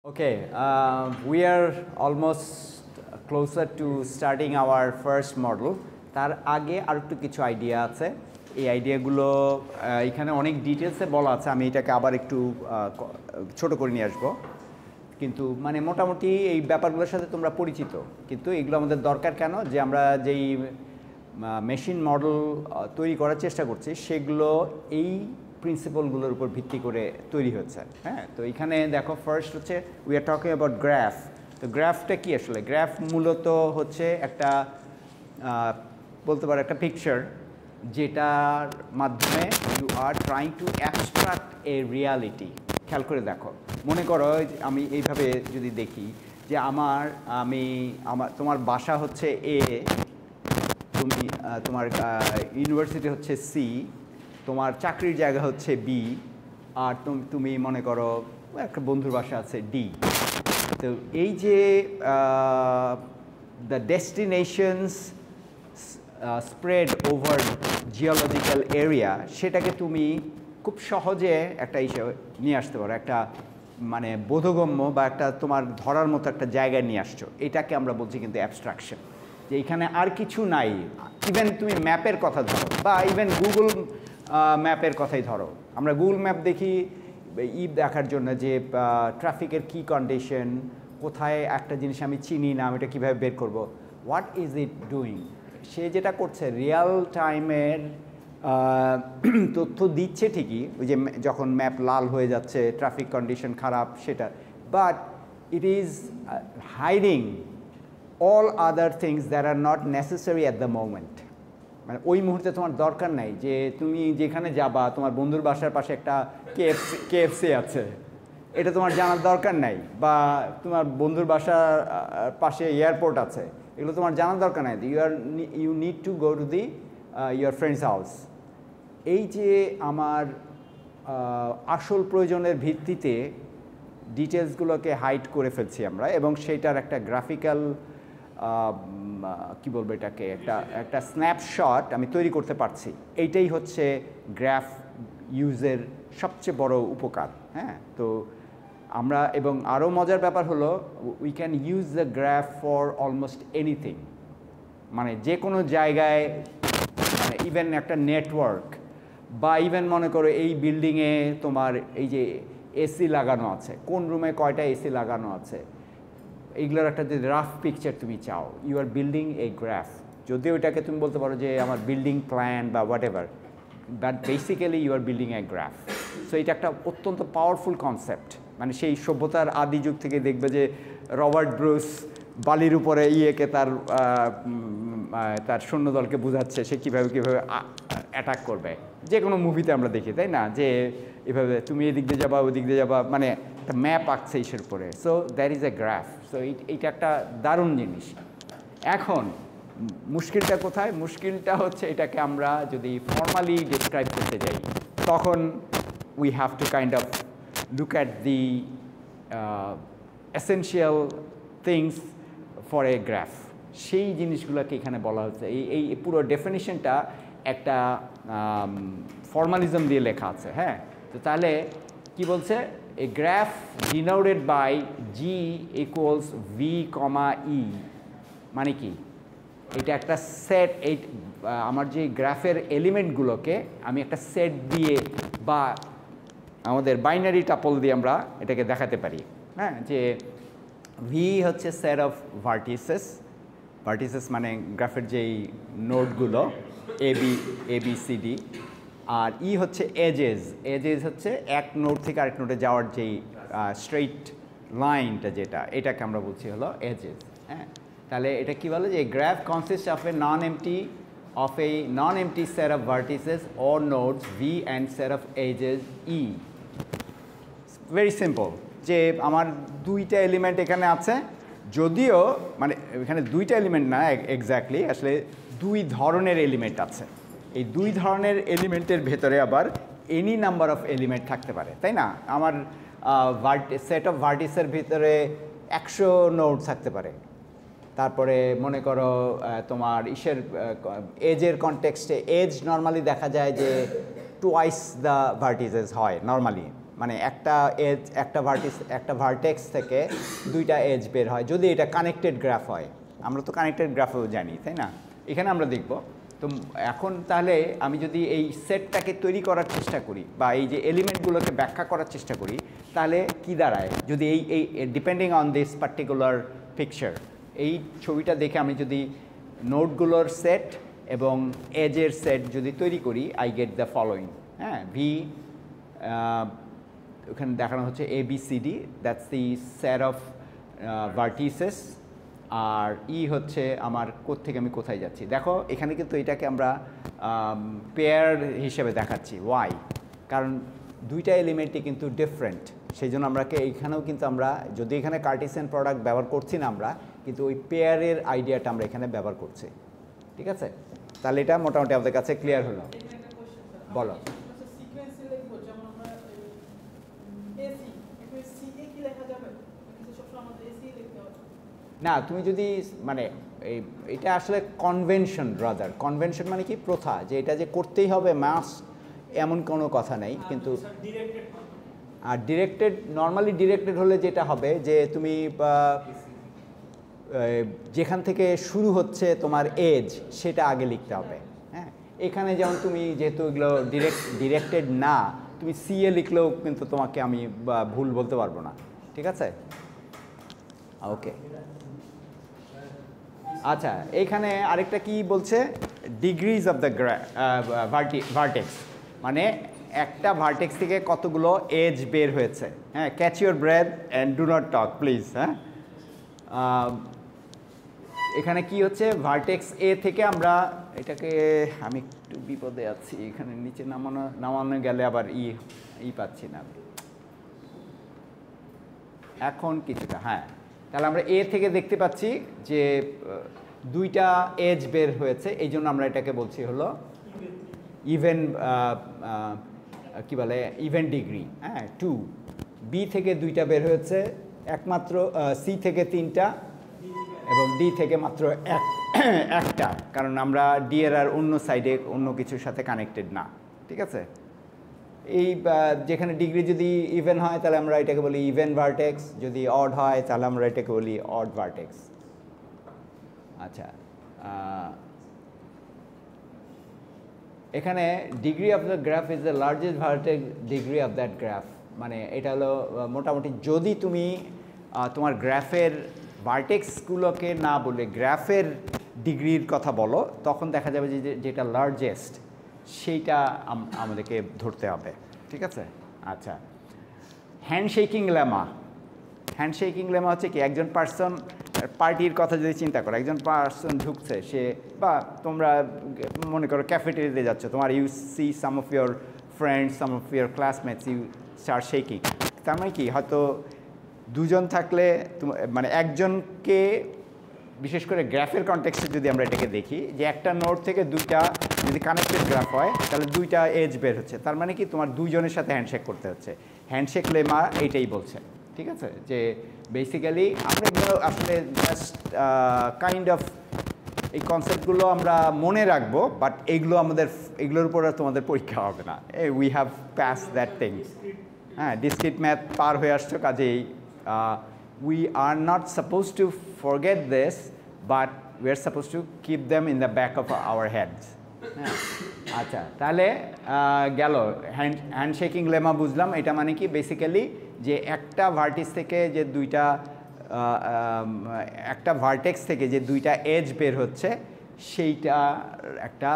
Okay, we are almost closer to starting our first model. তার আগে আর একটু কিছু আইডিয়া আছে। এই আইডিয়াগুলো এখানে অনেক ডিটেলসে বলা আছে, আমি এটাকে আবার একটু ছোট করে নিয়ে আসবো। কিন্তু মানে মোটামুটি এই ব্যাপারগুলোর সাথে তোমরা পরিচিত, কিন্তু এগুলো আমাদের দরকার কেন, যে আমরা যেই মেশিন মডেল তৈরি করার চেষ্টা করছি সেগুলো এই প্রিন্সিপালগুলোর উপর ভিত্তি করে তৈরি হচ্ছে। হ্যাঁ, তো এখানে দেখো ফার্স্ট হচ্ছে we are talking about graph. তো গ্রাফটা কি আসলে? গ্রাফ মূলত হচ্ছে একটা বলতে পারো একটা পিকচার, যেটার মাধ্যমে you are trying to abstract a reality. খেয়াল করে দেখো, মনে করো আমি এইভাবে যদি দেখি যে তোমার বাসা হচ্ছে এ, তুমি তোমার ইউনিভার্সিটি হচ্ছে সি, তোমার চাকরির জায়গা হচ্ছে বি, আর তুমি মনে করো একটা বন্ধুর বাসা আছে ডি। তো এই যে the destinations spread over geological area, সেটাকে তুমি খুব সহজে একটা হিসেবে নিয়ে আসতে পারো, একটা মানে বোধগম্য বা একটা তোমার ধরার মতো একটা জায়গায় নিয়ে আসছো। এটাকে আমরা বলছি কিন্তু অ্যাবস্ট্রাকশন, যে এখানে আর কিছু নাই। ইভেন তুমি ম্যাপের কথা ধরো, বা ইভেন গুগল ম্যাপের কথাই ধরো। আমরা গুগল ম্যাপ দেখি দেখার জন্য যে ট্রাফিকের কী কন্ডিশন, কোথায় একটা জিনিস আমি চিনি না, আমি এটা কীভাবে বের করবো, হোয়াট ইজ ইট ডুইং। সে যেটা করছে রিয়াল টাইমের তথ্য দিচ্ছে ঠিকই, ওই যে যখন ম্যাপ লাল হয়ে যাচ্ছে, ট্রাফিক কন্ডিশন খারাপ সেটা, but it is hiding all other things that are not necessary at the moment. মানে ওই মুহূর্তে তোমার দরকার নাই যে তুমি যেখানে যাবা, তোমার বন্ধুর বাসার পাশে একটা কেএফসি আছে, এটা তোমার জানার দরকার নাই, বা তোমার বন্ধুর বাসার পাশে এয়ারপোর্ট আছে, এগুলো তোমার জানার দরকার নাই। You need to go to the your friends house. এই যে আমার আসল প্রয়োজনের ভিত্তিতে ডিটেলসগুলোকে হাইড করে ফেলছি আমরা, এবং সেইটার একটা গ্রাফিক্যাল কী বলবো এটাকে, একটা স্ন্যাপশট আমি তৈরি করতে পারছি। এইটাই হচ্ছে গ্রাফ ইউজের সবচেয়ে বড় উপকার। হ্যাঁ, তো আমরা, এবং আরও মজার ব্যাপার হলো we can use the graph for almost anything. মানে যে কোনো জায়গায়, মানে ইভেন একটা নেটওয়ার্ক, বা ইভেন মনে করো এই বিল্ডিংয়ে তোমার এই যে এসি লাগানো আছে, কোন রুমে কয়টা এসি লাগানো আছে, এইগুলোর একটা যদি রাফ পিকচার তুমি চাও, you are building a graph. যদিও এটাকে তুমি বলতে পারো যে আমার বিল্ডিং প্ল্যান বা whatever, but basically you are building a graph. So এটা একটা অত্যন্ত পাওয়ারফুল কনসেপ্ট। মানে সেই সভ্যতার আদি যুগ থেকে দেখবে যে রবার্ট ব্রুস বালির উপরে ইয়েকে তার সৈন্যদলকে বোঝাচ্ছে সে কীভাবে অ্যাটাক করবে। যে কোনো মুভিতে আমরা দেখি, তাই না, যে এভাবে তুমি এদিক দিয়ে যাবা, ওদিক দিয়ে যাবা, মানে একটা ম্যাপ আঁকছে ইসের উপরে। So that is a graph. So এইটা একটা দারুণ জিনিস। এখন মুশকিলটা কোথায়? মুশকিলটা হচ্ছে এটাকে আমরা যদি ফর্মালি ডিসক্রাইব করতে যাই, তখন we have to kind of look at the essential things for a graph. সেই জিনিসগুলোকে এখানে বলা হচ্ছে। এই পুরো ডেফিনিশনটা একটা ফর্মালিজম দিয়ে লেখা আছে। হ্যাঁ, তো তাহলে কি বলছে? A graph denoted by G equals V comma E. মানে কি? এটা একটা সেট, এই আমার যে গ্রাফের এলিমেন্টগুলোকে আমি একটা সেট দিয়ে বা আমাদের বাইনারি টাপল দিয়ে আমরা এটাকে দেখাতে পারি। হ্যাঁ, যে ভি হচ্ছে সেট অফ ভার্টিসেস। ভার্টিসেস মানে গ্রাফের যেই নোডগুলো A B C D, R E হচ্ছে এজেস। এজেস হচ্ছে এক নোড থেকে আরেক নোডে যাওয়ার যেই স্ট্রেইট লাইনটা, যেটা এটাকে আমরা বলছি হলো এজেস। হ্যাঁ, তাহলে এটা কী বলে? যে graph consist of A non MT set of vertices or nodes v and set of edges e. Very simple, যে আমার দুইটা এলিমেন্ট এখানে আছে, যদিও মানে এখানে দুইটা এলিমেন্ট না এক্স্যাক্টলি, আসলে দুই ধরনের এলিমেন্ট আছে। এই দুই ধরনের এলিমেন্টের ভেতরে আবার এনি নাম্বার অফ এলিমেন্ট থাকতে পারে, তাই না? আমার সেট অফ ভার্টিসের ভিতরে 100 নোড থাকতে পারে। তারপরে মনে করো তোমার এজের কনটেক্সটে এজ নর্মালি দেখা যায় যে টুয়াইস দ্য ভার্টিসেস হয় নর্মালি, মানে একটা এজ একটা ভার্টেক্স থেকে দুইটা এজ বের হয় যদি এটা কানেক্টেড গ্রাফ হয়। আমরা তো কানেক্টেড গ্রাফও জানি, তাই না? এখানে আমরা দেখব। তো এখন তাহলে আমি যদি এই সেটটাকে তৈরি করার চেষ্টা করি বা এই যে এলিমেন্টগুলোকে ব্যাখ্যা করার চেষ্টা করি, তাহলে কি দাঁড়ায় যদি এই depending on this particular picture, এই ছবিটা দেখে আমি যদি নোটগুলোর সেট এবং এজের সেট যদি তৈরি করি, আই গেট দ্য ফলোয়িং। হ্যাঁ, ভি ওখানে দেখানো হচ্ছে ABCD, that's the set of vertices. আর ই হচ্ছে আমার কোত্থেকে আমি কোথায় যাচ্ছি। দেখো এখানে কিন্তু এটাকে আমরা পেয়ার হিসেবে দেখাচ্ছি। ওয়াই? কারণ দুইটা এলিমেন্টই কিন্তু ডিফারেন্ট, সেই জন্য আমরা এইখানেও কিন্তু আমরা যদি এখানে কার্টেসিয়ান প্রোডাক্ট ব্যবহার করছি না আমরা, কিন্তু ওই পেয়ারের আইডিয়াটা আমরা এখানে ব্যবহার করছি। ঠিক আছে, তাহলে এটা মোটামুটি আমাদের কাছে ক্লিয়ার হলো। বলো। না, তুমি যদি মানে এটা আসলে কনভেনশন, রাদার কনভেনশন মানে কি প্রথা, যে এটা যে করতেই হবে মাস এমন কোনো কথা নেই। কিন্তু আর ডিরেক্টেড, নর্মালি ডিরেক্টেড হলে যেটা হবে যে তুমি যেখান থেকে শুরু হচ্ছে তোমার এজ সেটা আগে লিখতে হবে। হ্যাঁ, এখানে যেমন তুমি যেহেতু এগুলো ডিরেক্টেড না, তুমি সিএ লিখলেও কিন্তু তোমাকে আমি ভুল বলতে পারবো না। ঠিক আছে, ওকে। আচ্ছা, এইখানে আরেকটা কি বলছে, ডিগ্রিজ অফ দ্য ভার্টেক্স, মানে একটা ভার্টেক্স থেকে কতগুলো এজ বের হয়েছে। হ্যাঁ, catch your breadth and do not talk please. হ্যাঁ, এখানে কি হচ্ছে, ভার্টেক্স এ থেকে আমরা এটাকে, আমি একটু বিপদে আছি, এখানে নিচে নামানো গেলে আবার পাচ্ছি না এখন কিছুটা। হ্যাঁ, তাহলে আমরা এ থেকে দেখতে পাচ্ছি যে দুইটা এজ বের হয়েছে, এই জন্য আমরা এটাকে বলছি হলো ইভেন, কি বলে, ইভেন ডিগ্রি। হ্যাঁ, 2। বি থেকে দুইটা বের হয়েছে একমাত্র, সি থেকে 3টা এবং ডি থেকে মাত্র একটা, কারণ আমরা ডি এর আর অন্য সাইডে অন্য কিছুর সাথে কানেক্টেড না। ঠিক আছে, এই যেখানে ডিগ্রি যদি ইভেন হয় তাহলে আমরা এটাকে বলি ইভেন ভার্টেক্স, যদি অড হয় তাহলে আমরা এটাকে বলি অড ভার্টেক্স। আচ্ছা, এখানে degree of the graph is the largest vertex degree of that graph, মানে এটা হলো মোটামুটি যদি তুমি তোমার গ্রাফের ভার্টেক্সগুলোকে না বলে গ্রাফের ডিগ্রির কথা বলো, তখন দেখা যাবে যে যেটা লার্জেস্ট সেইটা আমাদেরকে ধরতে হবে। ঠিক আছে, আচ্ছা। হ্যান্ডশেকিং লেমা, হ্যান্ডশেকিং লেমা হচ্ছে কি, একজন পার্সন, পার্টির কথা যদি চিন্তা করো, একজন পার্সন ঢুকছে, সে বা তোমরা মনে করো ক্যাফেটেরিয়াতে যাচ্ছ, তোমার you see some of your friends, some of your classmates, you start shaking. তার মানে কি, হয়তো দুজন থাকলে মানে একজনকে, বিশেষ করে গ্রাফের কনটেক্সটে যদি আমরা এটাকে দেখি, যে একটা নোড থেকে দুইটা যদি কানেক্টেড গ্রাফ হয় তাহলে দুইটা এজ বের হচ্ছে, তার মানে কি তোমার দুইজনের সাথে হ্যান্ডশেক করতে হচ্ছে। হ্যান্ডশেক লেমা এইটাই বলছে। ঠিক আছে, যে বেসিক্যালি আমরা এগুলো আসলে জাস্ট কাইন্ড অফ এই কনসেপ্টগুলো আমরা মনে রাখবো, বাট এগুলোর উপর তোমাদের পরীক্ষা হবে না। We have pass that thing. হ্যাঁ, ডিসক্রিট ম্যাথ পার হয়ে আসছো, কাজেই we are not supposed to forget this, but we are supposed to keep them in the back of our heads. আচ্ছা, তাহলে গেল হ্যান্ডশেকিং লেমা বুঝলাম। এটা মানে কি, বেসিক্যালি যে একটা ভার্টিক্স থেকে যে দুইটা, একটা ভার্টেক্স থেকে যে দুইটা এজ বের হচ্ছে সেইটা একটা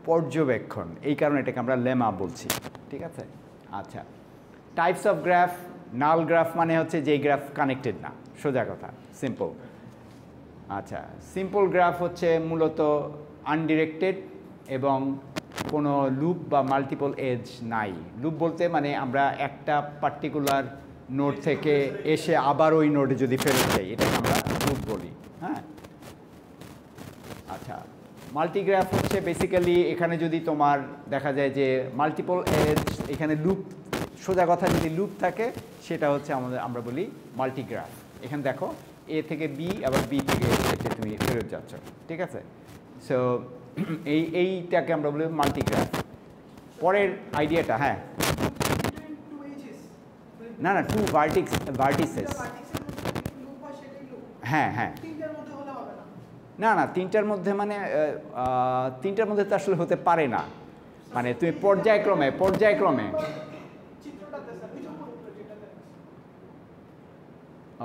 পর্যবেক্ষণ, এই কারণে এটাকে আমরা লেমা বলছি। ঠিক আছে, আচ্ছা। Types of graph, null graph মানে হচ্ছে যে গ্রাফ কানেক্টেড না, সোজা কথা, সিম্পল। আচ্ছা, সিম্পল গ্রাফ হচ্ছে মূলত আনডিরেক্টেড এবং কোনো লুপ বা মাল্টিপল এজ নাই। লুপ বলতে মানে আমরা একটা পার্টিকুলার নোড থেকে এসে আবার ওই নোডে যদি ফেরত যাই, এটাকে আমরা লুপ বলি। হ্যাঁ, আচ্ছা। মাল্টিগ্রাফ হচ্ছে বেসিক্যালি এখানে যদি তোমার দেখা যায় যে মাল্টিপল এজ, এখানে লুপ, সোজা কথা যদি লুপ থাকে সেটা হচ্ছে আমরা বলি মাল্টিগ্রাফ। এখানে দেখো এ থেকে বি, আবার বি থেকে এতে তুমি ফেরত যাচ্ছ। ঠিক আছে, সো এইটাকে আমরা বলি মাল্টিগ্রাফ। পরের আইডিয়াটা, হ্যাঁ না না, 2 ভার্টিসেস। হ্যাঁ হ্যাঁ, না না, তিনটার মধ্যে মানে তিনটার মধ্যে তো আসলে হতে পারে না, মানে তুমি পর্যায়ক্রমে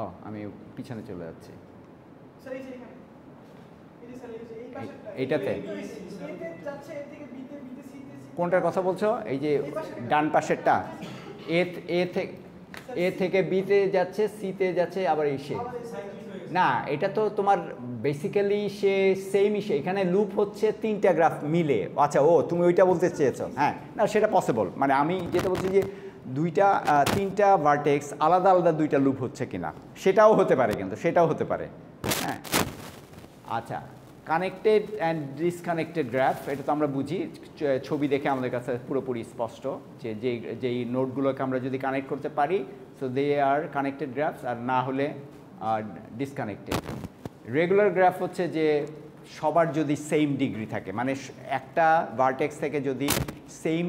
ও আমি পিছনে চলে যাচ্ছি এইটাতে। কোনটার কথা বলছো? এই যে ডান পাশেরটা, এ থেকে বিতে যাচ্ছে, সিতে যাচ্ছে, আবার এসে না, এটা তো তোমার বেসিক্যালি সে সেম ইসে, এখানে লুপ হচ্ছে 3টা গ্রাফ মিলে। আচ্ছা, ও তুমি ওইটা বলতে চেয়েছো? হ্যাঁ, না সেটা পসিবল, মানে আমি যেটা বলছি যে 3টা ভার্টেক্স আলাদা আলাদা 2টা লুপ হচ্ছে কিনা, সেটাও হতে পারে, কিন্তু সেটাও হতে পারে। হ্যাঁ, আচ্ছা, কানেক্টেড অ্যান্ড ডিসকানেক্টেড গ্রাফ, এটা তো আমরা বুঝি, ছবি দেখে আমাদের কাছে পুরোপুরি স্পষ্ট যে যেই নোটগুলোকে আমরা যদি কানেক্ট করতে পারি, so they are connected graphs, আর না হলে ডিসকানেক্টেড। রেগুলার গ্রাফ হচ্ছে যে সবার যদি সেম ডিগ্রি থাকে, মানে একটা ভার্টেক্স থেকে যদি সেম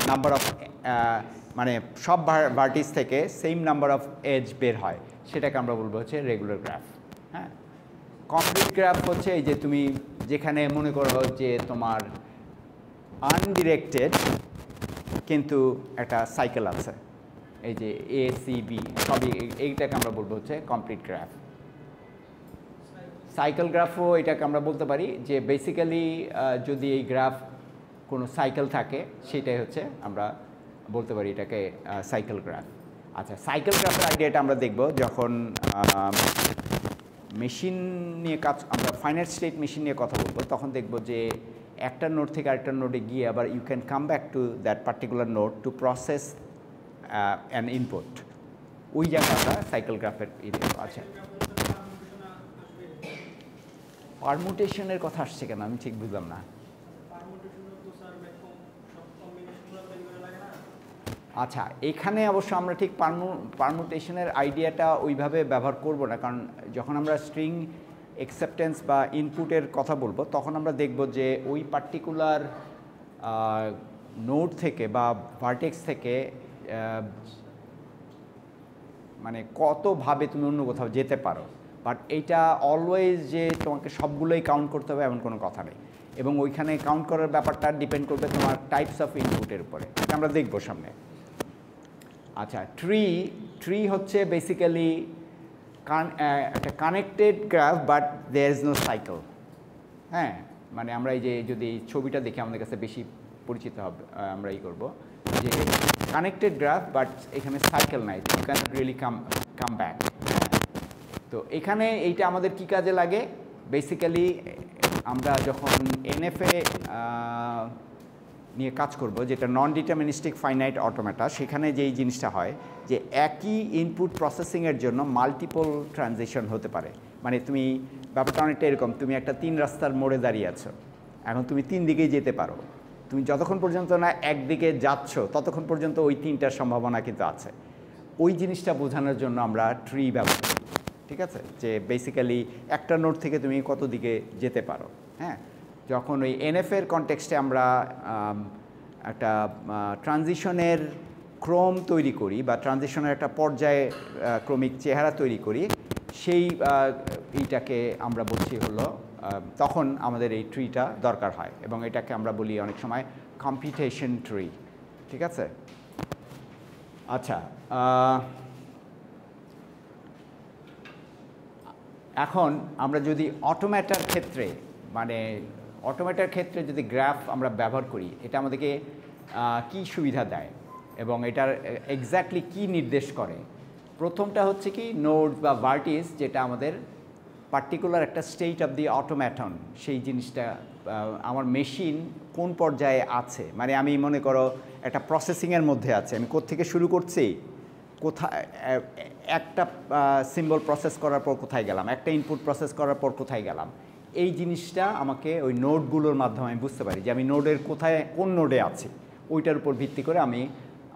নাম্বার অফ, মানে সব ভার্টিক্স থেকে সেম নাম্বার অফ এজ বের হয়, সেটাকে আমরা বলবো হচ্ছে রেগুলার গ্রাফ। হ্যাঁ, কমপ্লিট গ্রাফ হচ্ছে এই যে তুমি যেখানে মনে করো যে তোমার আনডিরেক্টেড কিন্তু একটা সাইকেল আছে, এই যে এ সি বি সবই, এইটাকে আমরা বলবো হচ্ছে কমপ্লিট গ্রাফ। সাইকেল গ্রাফও এটাকে আমরা বলতে পারি যে বেসিক্যালি যদি এই গ্রাফ কোনো সাইকেল থাকে, সেটাই হচ্ছে আমরা বলতে পারি এটাকে সাইকেল গ্রাফ। আচ্ছা, সাইকেল গ্রাফের আইডিয়াটা আমরা দেখব যখন মেশিন নিয়ে কাজ, আমরা ফাইনাইট স্টেট মেশিন নিয়ে কথা বলবো, তখন দেখব যে একটা নোড থেকে আরেকটা নোডে গিয়ে আবার you can come back to that particular node to process an input, ওই জায়গাটা সাইকেল গ্রাফের আছে। পারমুটেশনের কথা আসছে কেন আমি ঠিক বুঝলাম না। আচ্ছা, এখানে অবশ্য আমরা ঠিক পারমুটেশনের আইডিয়াটা ওইভাবে ব্যবহার করব না, কারণ যখন আমরা স্ট্রিং অ্যাকসেপ্টেন্স বা ইনপুটের কথা বলবো, তখন আমরা দেখব যে ওই পার্টিকুলার নোড থেকে বা ভার্টেক্স থেকে মানে কতভাবে তুমি অন্য কোথাও যেতে পারো, বাট এইটা অলওয়েজ যে তোমাকে সবগুলোই কাউন্ট করতে হবে এমন কোনো কথা নেই, এবং ওইখানে কাউন্ট করার ব্যাপারটা ডিপেন্ড করবে তোমার টাইপস অফ ইনপুটের উপরে, এটা আমরা দেখবো সামনে। আচ্ছা, ট্রি হচ্ছে বেসিক্যালি একটা connected graph, but there is no cycle. হ্যাঁ, মানে আমরা এই যে যদি ছবিটা দেখে আমাদের কাছে বেশি পরিচিত হবে, আমরা এই করবো যে কানেক্টেড গ্রাফ, বাট এখানে সাইকেল নাই, you can really come back. তো এখানে এইটা আমাদের কি কাজে লাগে? বেসিক্যালি আমরা যখন এনএফএ নিয়ে কাজ করব, যেটা নন ডিটারমিনিস্টিক ফাইনাইট অটোমেটা, সেখানে যেই জিনিসটা হয় যে একই ইনপুট প্রসেসিংয়ের জন্য মাল্টিপল ট্রানজিশন হতে পারে। মানে তুমি ব্যাপারটা অনেকটা এরকম, তুমি একটা 3 রাস্তার মোড়ে দাঁড়িয়ে আছো, এখন তুমি 3 দিকেই যেতে পারো, তুমি যতক্ষণ পর্যন্ত না একদিকে যাচ্ছ ততক্ষণ পর্যন্ত ওই 3টার সম্ভাবনা কিন্তু আছে। ওই জিনিসটা বোঝানোর জন্য আমরা ট্রি ব্যবহার করি, ঠিক আছে, যে বেসিক্যালি একটা নোড থেকে তুমি কত দিকে যেতে পারো। হ্যাঁ, যখন ওই এনএফের কনটেক্সটে আমরা একটা ট্রানজিশনের ক্রম তৈরি করি বা ট্রানজিশনের একটা পর্যায়ে ক্রমিক চেহারা তৈরি করি, সেই এইটাকে আমরা বলছি হলো, তখন আমাদের এই ট্রিটা দরকার হয়, এবং এটাকে আমরা বলি অনেক সময় কম্পিউটেশন ট্রি, ঠিক আছে। আচ্ছা, এখন আমরা যদি অটোমেটার ক্ষেত্রে, মানে অটোমেটার ক্ষেত্রে যদি গ্রাফ আমরা ব্যবহার করি, এটা আমাদেরকে কি সুবিধা দেয় এবং এটার এক্স্যাক্টলি কি নির্দেশ করে? প্রথমটা হচ্ছে কি, নোড বা ভার্টিস, যেটা আমাদের পার্টিকুলার একটা স্টেট অফ দি অটোমেটন, সেই জিনিসটা আমার মেশিন কোন পর্যায়ে আছে, মানে আমি মনে করো একটা প্রসেসিংয়ের মধ্যে আছে, আমি কোত্থেকে শুরু করছি, কোথায় একটা সিম্বল প্রসেস করার পর কোথায় গেলাম, একটা ইনপুট প্রসেস করার পর কোথায় গেলাম, এই জিনিসটা আমাকে ওই নোডগুলোর মাধ্যমে আমি বুঝতে পারি যে আমি নোডের কোথায়, কোন নোডে আছি, ওইটার উপর ভিত্তি করে আমি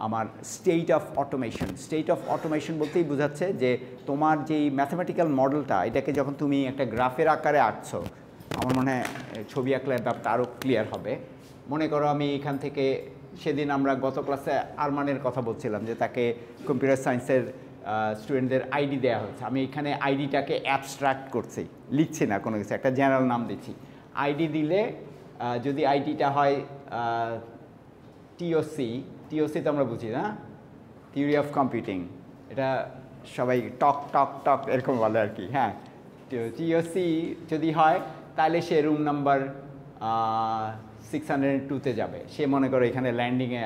আমার স্টেট অফ অটোমেশন বলতেই বোঝাচ্ছে যে তোমার যেই ম্যাথমেটিক্যাল মডেলটা, এটাকে যখন তুমি একটা গ্রাফের আকারে আঁকছো, আমার মনে হয় ছবি আঁকলে ব্যাপারটা আরও ক্লিয়ার হবে। মনে করো আমি এখান থেকে সেদিন আমরা গত ক্লাসে আরমানের কথা বলছিলাম যে তাকে কম্পিউটার সায়েন্সের স্টুডেন্টদের আইডি দেওয়া হয়েছে। আমি এখানে আইডিটাকে অ্যাবস্ট্রাক্ট করছি, লিখছি না কোনো কিছু, একটা জেনারেল নাম দিচ্ছি। আইডি দিলে যদি আইডিটা হয় টিওসি, টিওসি তো আমরা বুঝি না, থিওরি অফ কম্পিউটিং, এটা সবাই টক টক টক এরকম বলে আর কি। হ্যাঁ, টিওসি যদি হয় তাহলে সে রুম নাম্বার 602-তে যাবে। সে মনে করো এখানে ল্যান্ডিংয়ে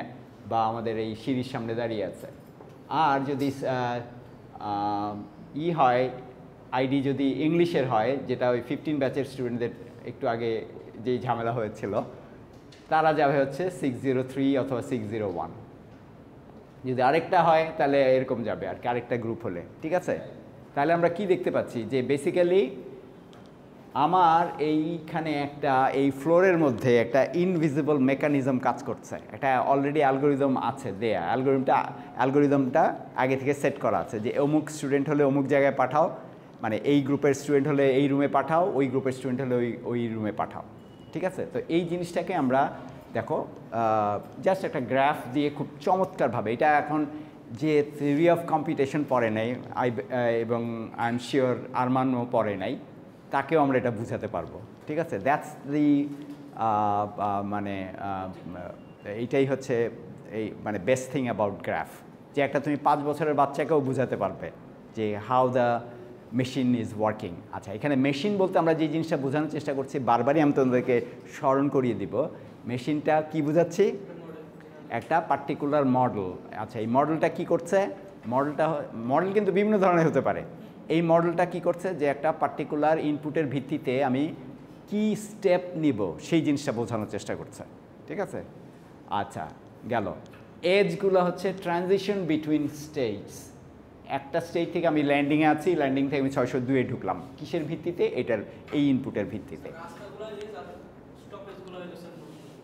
বা আমাদের এই সিঁড়ির সামনে দাঁড়িয়ে আছে। আর যদি হয় আইডি যদি ইংলিশের হয়, যেটা ওই 15 ব্যাচের স্টুডেন্টদের একটু আগে যেই ঝামেলা হয়েছিল, তারা যাবে হচ্ছে 603 অথবা 601। যদি আরেকটা হয় তাহলে এরকম যাবে আর কি, আরেকটা গ্রুপ হলে। ঠিক আছে, তাহলে আমরা কি দেখতে পাচ্ছি যে বেসিক্যালি আমার এইখানে একটা এই ফ্লোরের মধ্যে একটা ইনভিজিবল মেকানিজম কাজ করছে। একটা অলরেডি অ্যালগোরিদম আছে দেয়া, অ্যালগোরিদমটা আগে থেকে সেট করা আছে যে অমুক স্টুডেন্ট হলে অমুক জায়গায় পাঠাও, মানে এই গ্রুপের স্টুডেন্ট হলে এই রুমে পাঠাও, ওই গ্রুপের স্টুডেন্ট হলে ওই রুমে পাঠাও। ঠিক আছে, তো এই জিনিসটাকে আমরা দেখো জাস্ট একটা গ্রাফ দিয়ে খুব চমৎকারভাবে, এটা এখন যে থিওরি অফ কম্পিউটেশন পড়ে নাই এবং আই এম শিওর আরমানও পড়ে নাই, তাকেও আমরা এটা বুঝাতে পারবো। ঠিক আছে, দ্যাটস দি মানে এইটাই হচ্ছে এই মানে বেস্ট থিং অ্যাবাউট গ্রাফ, যে একটা তুমি 5 বছরের বাচ্চাকেও বুঝাতে পারবে যে how the machine is working. আচ্ছা, এখানে মেশিন বলতে আমরা যে জিনিসটা বোঝানোর চেষ্টা করছি, বারবারই আমি তোমাদেরকে স্মরণ করিয়ে দিব, মেশিনটা কি বোঝাচ্ছি, একটা পার্টিকুলার মডেল। আচ্ছা, এই মডেলটা কি করছে, মডেল কিন্তু বিভিন্ন ধরনের হতে পারে। এই মডেলটা কি করছে যে একটা পার্টিকুলার ইনপুটের ভিত্তিতে আমি কি স্টেপ নিব সেই জিনিসটা বোঝানোর চেষ্টা করছে। ঠিক আছে, আচ্ছা গেল। এজগুলো হচ্ছে ট্রানজিশন বিটুইন স্টেটস। একটা স্টেট থেকে আমি ল্যান্ডিংয়ে আছি, ল্যান্ডিং থেকে আমি 602-এ ঢুকলাম, কিসের ভিত্তিতে, এটার এই ইনপুটের ভিত্তিতে।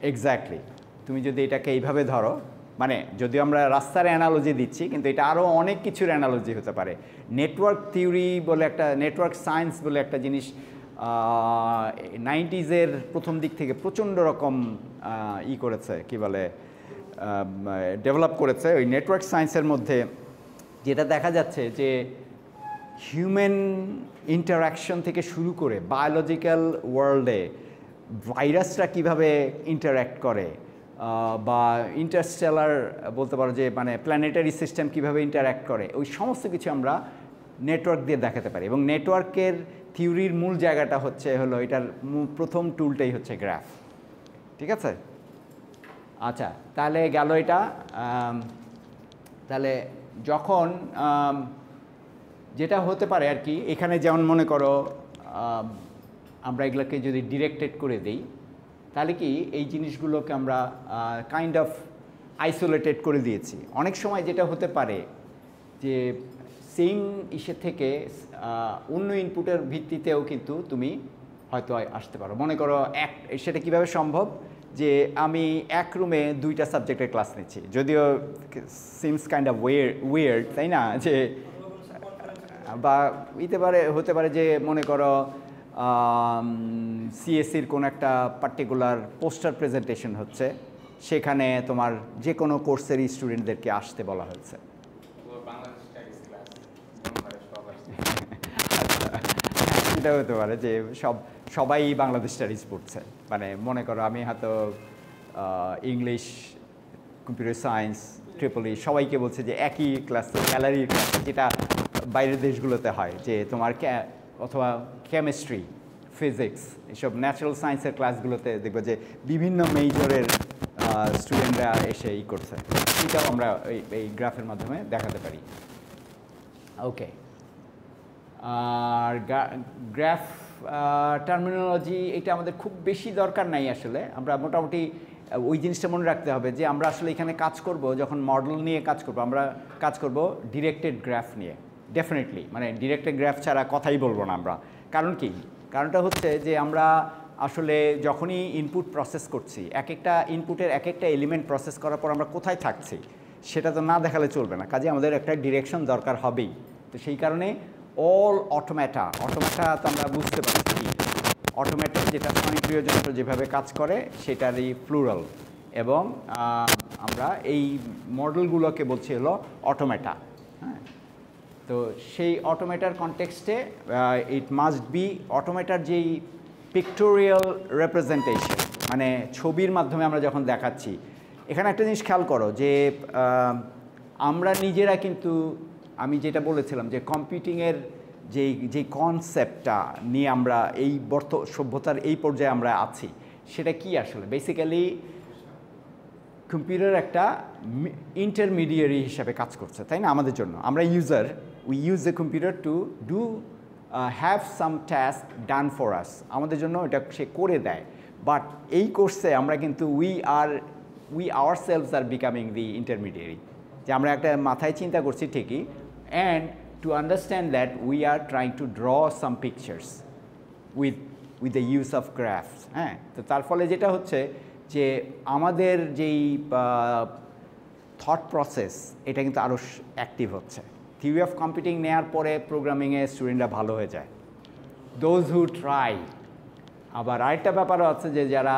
এক্স্যাক্টলি, তুমি যদি এটাকে এইভাবে ধরো, মানে যদিও আমরা রাস্তার অ্যানালজি দিচ্ছি, কিন্তু এটা আরও অনেক কিছুর অ্যানালজি হতে পারে। নেটওয়ার্ক থিওরি বলে একটা, নেটওয়ার্ক সায়েন্স বলে একটা জিনিস 90s-এর প্রথম দিক থেকে প্রচণ্ড রকম করেছে, কি বলে, ডেভেলপ করেছে। ওই নেটওয়ার্ক সায়েন্সের মধ্যে যেটা দেখা যাচ্ছে যে হিউম্যান ইন্টারাকশন থেকে শুরু করে বায়োলজিক্যাল ওয়ার্ল্ডে ভাইরাসরা কীভাবে ইন্টারঅ্যাক্ট করে, বা ইন্টারস্টেলার বলতে পারো যে মানে প্ল্যানেটারি সিস্টেম কীভাবে ইন্টারঅ্যাক্ট করে, ওই সমস্ত কিছু আমরা নেটওয়ার্ক দিয়ে দেখাতে পারি। এবং নেটওয়ার্কের থিওরির মূল জায়গাটা হলো এটার প্রথম টুলটাই হচ্ছে গ্রাফ। ঠিক আছে, আচ্ছা তাহলে গেল এটা। তাহলে যখন যেটা হতে পারে আর কি, এখানে যেমন মনে করো আমরা এগুলোকে যদি ডিরেক্টেড করে দিই, তাহলে কি এই জিনিসগুলোকে আমরা কাইন্ড অফ আইসোলেটেড করে দিয়েছি। অনেক সময় যেটা হতে পারে যে সেম ইসে থেকে অন্য ইনপুটের ভিত্তিতেও কিন্তু তুমি হয়তো আসতে পারো। মনে করো সেটা কিভাবে সম্ভব যে আমি এক রুমে 2টা সাবজেক্টের ক্লাস নিচ্ছি, যদিও সিমস কাইন্ড অফ উইয়ার্ড, তাই না? যে বা হতে পারে যে মনে করো সিএসসির কোনো একটা পার্টিকুলার পোস্টার প্রেজেন্টেশন হচ্ছে, সেখানে তোমার যে কোনো কোর্সেরই স্টুডেন্টদেরকে আসতে বলা হয়েছে। এটা হতে পারে যে সবাই বাংলাদেশ স্টাডিজ পড়ছে, মানে মনে করো আমি হয়তো ইংলিশ, কম্পিউটার সায়েন্স, ট্রিপলি সবাইকে বলছে যে একই ক্লাসে, গ্যালারির ক্লাসে, যেটা বাইরের দেশগুলোতে হয়, যে তোমার অথবা কেমিস্ট্রি, ফিজিক্স, এসব ন্যাচারাল সায়েন্সের ক্লাসগুলোতে দেখবো যে বিভিন্ন মেজরের স্টুডেন্টরা এসে করছে। এটাও আমরা এই গ্রাফের মাধ্যমে দেখাতে পারি। ওকে, আর গ্রাফ টার্মিনোলজি এটা আমাদের খুব বেশি দরকার নাই আসলে। আমরা মোটামুটি ওই জিনিসটা মনে রাখতে হবে যে আমরা আসলে এখানে কাজ করব, যখন মডেল নিয়ে কাজ করব, আমরা কাজ করব ডিরেক্টেড গ্রাফ নিয়ে, ডেফিনেটলি। মানে ডিরেক্টেড গ্রাফ ছাড়া কথাই বলবো না আমরা। কারণ কি? কারণটা হচ্ছে যে আমরা আসলে যখনই ইনপুট প্রসেস করছি, এক একটা ইনপুটের এক একটা এলিমেন্ট প্রসেস করার পর আমরা কোথায় থাকছি সেটা তো না দেখালে চলবে না, কাজে আমাদের একটা ডিরেকশন দরকার হবেই। তো সেই কারণে অল অটোমেটা তো আমরা বুঝতে পারছি, অটোমেটা যেটা স্বয়ংক্রিয় যন্ত্র যেভাবে কাজ করে সেটারই প্লুরাল। এবং আমরা এই মডেলগুলোকে বলছি হলো অটোমেটা। হ্যাঁ, তো সেই অটোমেটার কনটেক্সটে ইট মাস্ট বি অটোমেটার যেই পিক্টোরিয়াল রেপ্রেজেন্টেশন, মানে ছবির মাধ্যমে আমরা যখন দেখাচ্ছি। এখানে একটা জিনিস খেয়াল করো যে আমরা নিজেরা কিন্তু, আমি যেটা বলেছিলাম যে কম্পিউটিংয়ের যেই কনসেপ্টটা নিয়ে আমরা এই সভ্যতার এই পর্যায়ে আমরা আছি, সেটা কি আসলে বেসিক্যালি কম্পিউটার একটা ইন্টারমিডিয়ারি হিসাবে কাজ করছে, তাই না? আমাদের জন্য আমরা user, we use the computer to do have some task done for us, আমাদের জন্য এটা সে করে দেয়। বাট এই কোর্সে আমরা কিন্তু we ourselves are becoming the intermediary, যে আমরা একটা মাথায় চিন্তা করছি ঠিকই, and to understand that we are trying to draw some pictures with the use of graphs. হ্যাঁ, তো তার ফলে যেটা হচ্ছে যে আমাদের যেই থট প্রসেস, এটা কিন্তু আরও অ্যাক্টিভ হচ্ছে। থিওরি অফ কম্পিউটিং নেওয়ার পরে প্রোগ্রামিংয়ে স্টুডেন্টরা ভালো হয়ে যায়, দোজ হু ট্রাই। আবার আরেকটা ব্যাপারও আছে যে যারা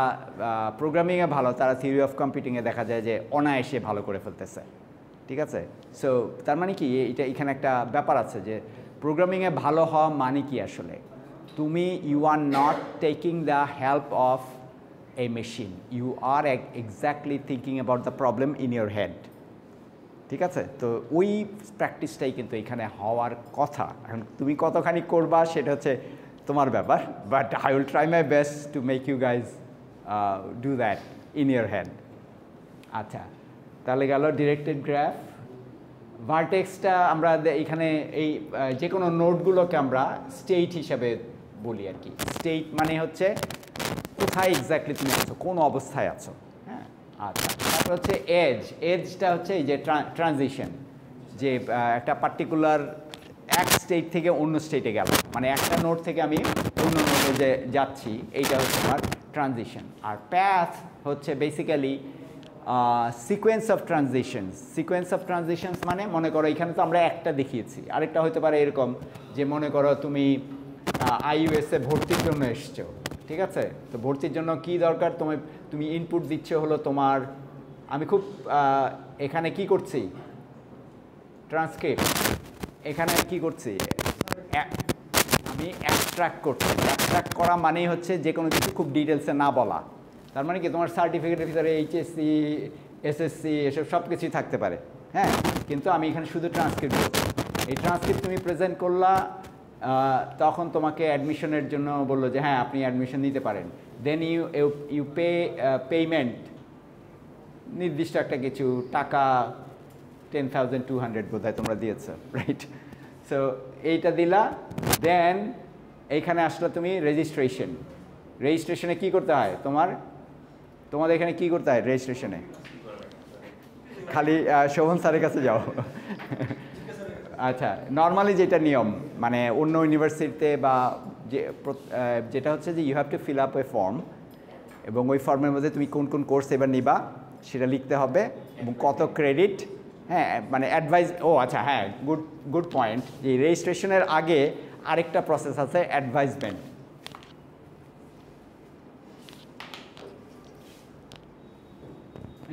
প্রোগ্রামিংয়ে ভালো, তারা থিওরি অফ কম্পিউটিংয়ে দেখা যায় যে অনায়াসে ভালো করে ফেলতেছে। ঠিক আছে? সো তার মানে কি, এটা এখানে একটা ব্যাপার আছে যে প্রোগ্রামিংয়ে ভালো হওয়া মানে কি আসলে, তুমি you are not taking the help of a machine, you are exactly thinking about the problem in your head. ঠিক আছে? তো ওই প্র্যাকটিসটাই কিন্তু এখানে হওয়ার কথা। এখন তুমি কতখানি করবা সেটা হচ্ছে তোমার ব্যাপার, but I will try my best to make you guys do that in your head. আচ্ছা, তাহলে গেল ডিরেক্টেড গ্রাফ। ভার্টেক্সটা আমরা এখানে এই যে কোনো নোডগুলোকে আমরা স্টেট হিসাবে বলি আর কি। স্টেট মানে হচ্ছে কোথায় এক্স্যাক্টলি তুমি আছো, কোন অবস্থায় আছো। হ্যাঁ, আচ্ছা, তারপর হচ্ছে এজটা হচ্ছে এই যে ট্রানজিশন, যে একটা পার্টিকুলার এক স্টেট থেকে অন্য স্টেটে গেল, মানে একটা নোড থেকে আমি অন্য নোডে যে যাচ্ছি, এইটা হচ্ছে আমার ট্রানজিশন। আর প্যাথ হচ্ছে basically sequence of transitions. Sequence of transitions মানে মনে করো এখানে তো আমরা একটা দেখিয়েছি, আরেকটা হতে পারে এরকম যে মনে করো তুমি আইইউএসে ভর্তির জন্য এসছো। ঠিক আছে? তো ভর্তির জন্য কি দরকার, তুমি ইনপুট দিচ্ছ হলো তোমার, আমি খুব এখানে কি করছি, ট্রান্সক্রিপ্ট, এখানে কি করছি, আমি অ্যাবস্ট্রাক্ট করছি। অ্যাবস্ট্রাক্ট করা মানেই হচ্ছে যে কোনো কিছু খুব ডিটেলসে না বলা। তার মানে কি, তোমার সার্টিফিকেটের ভিতরে এইচএসসি, এসএসসি এসব সব কিছুই থাকতে পারে। হ্যাঁ, কিন্তু আমি এখানে শুধু ট্রান্সক্রিপ্ট করছি। এই ট্রান্সক্রিপ্ট তুমি প্রেজেন্ট করলা, তখন তোমাকে অ্যাডমিশনের জন্য বললো যে হ্যাঁ আপনি অ্যাডমিশন নিতে পারেন। দেন ইউ পেমেন্ট নির্দিষ্ট একটা কিছু টাকা, 10,200 বোধহয় তোমরা দিয়েছো, রাইট? সো এইটা দিলা, দেন এইখানে আসলো তুমি রেজিস্ট্রেশনে কি করতে হয়, তোমাদের এখানে কি করতে হয় রেজিস্ট্রেশনে? খালি শোভন স্যারের কাছে যাও। আচ্ছা, নর্মালি যেটা নিয়ম, মানে অন্য ইউনিভার্সিটিতে বা যেটা হচ্ছে যে you have to fill up a form, এবং ওই ফর্মের মধ্যে তুমি কোন কোন কোর্স এবার নিবা সেটা লিখতে হবে, এবং কত ক্রেডিট। হ্যাঁ, মানে অ্যাডভাইস, আচ্ছা হ্যাঁ, গুড পয়েন্ট, যে রেজিস্ট্রেশনের আগে আরেকটা প্রসেস আছে, অ্যাডভাইসমেন্ট।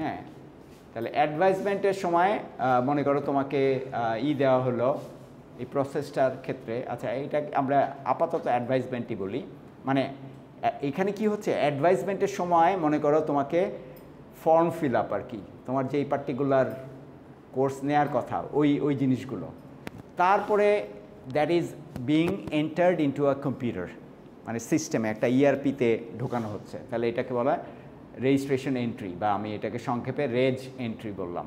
হ্যাঁ, তাহলে অ্যাডভাইসমেন্টের সময় মনে করো তোমাকে দেওয়া হলো এই প্রসেসটার ক্ষেত্রে। আচ্ছা, এইটা আমরা আপাতত অ্যাডভাইসমেন্টই বলি। মানে এখানে কি হচ্ছে, অ্যাডভাইসমেন্টের সময় মনে করো তোমাকে ফর্ম ফিল আপ আর কি, তোমার যেই পার্টিকুলার কোর্স নেওয়ার কথা ওই জিনিসগুলো। তারপরে that is being entered into a computer, মানে সিস্টেমে একটা ইআরপিতে ঢোকানো হচ্ছে। তাহলে এটাকে বলা রেজিস্ট্রেশন এন্ট্রি, বা আমি এটাকে সংক্ষেপে রেজ এন্ট্রি বললাম।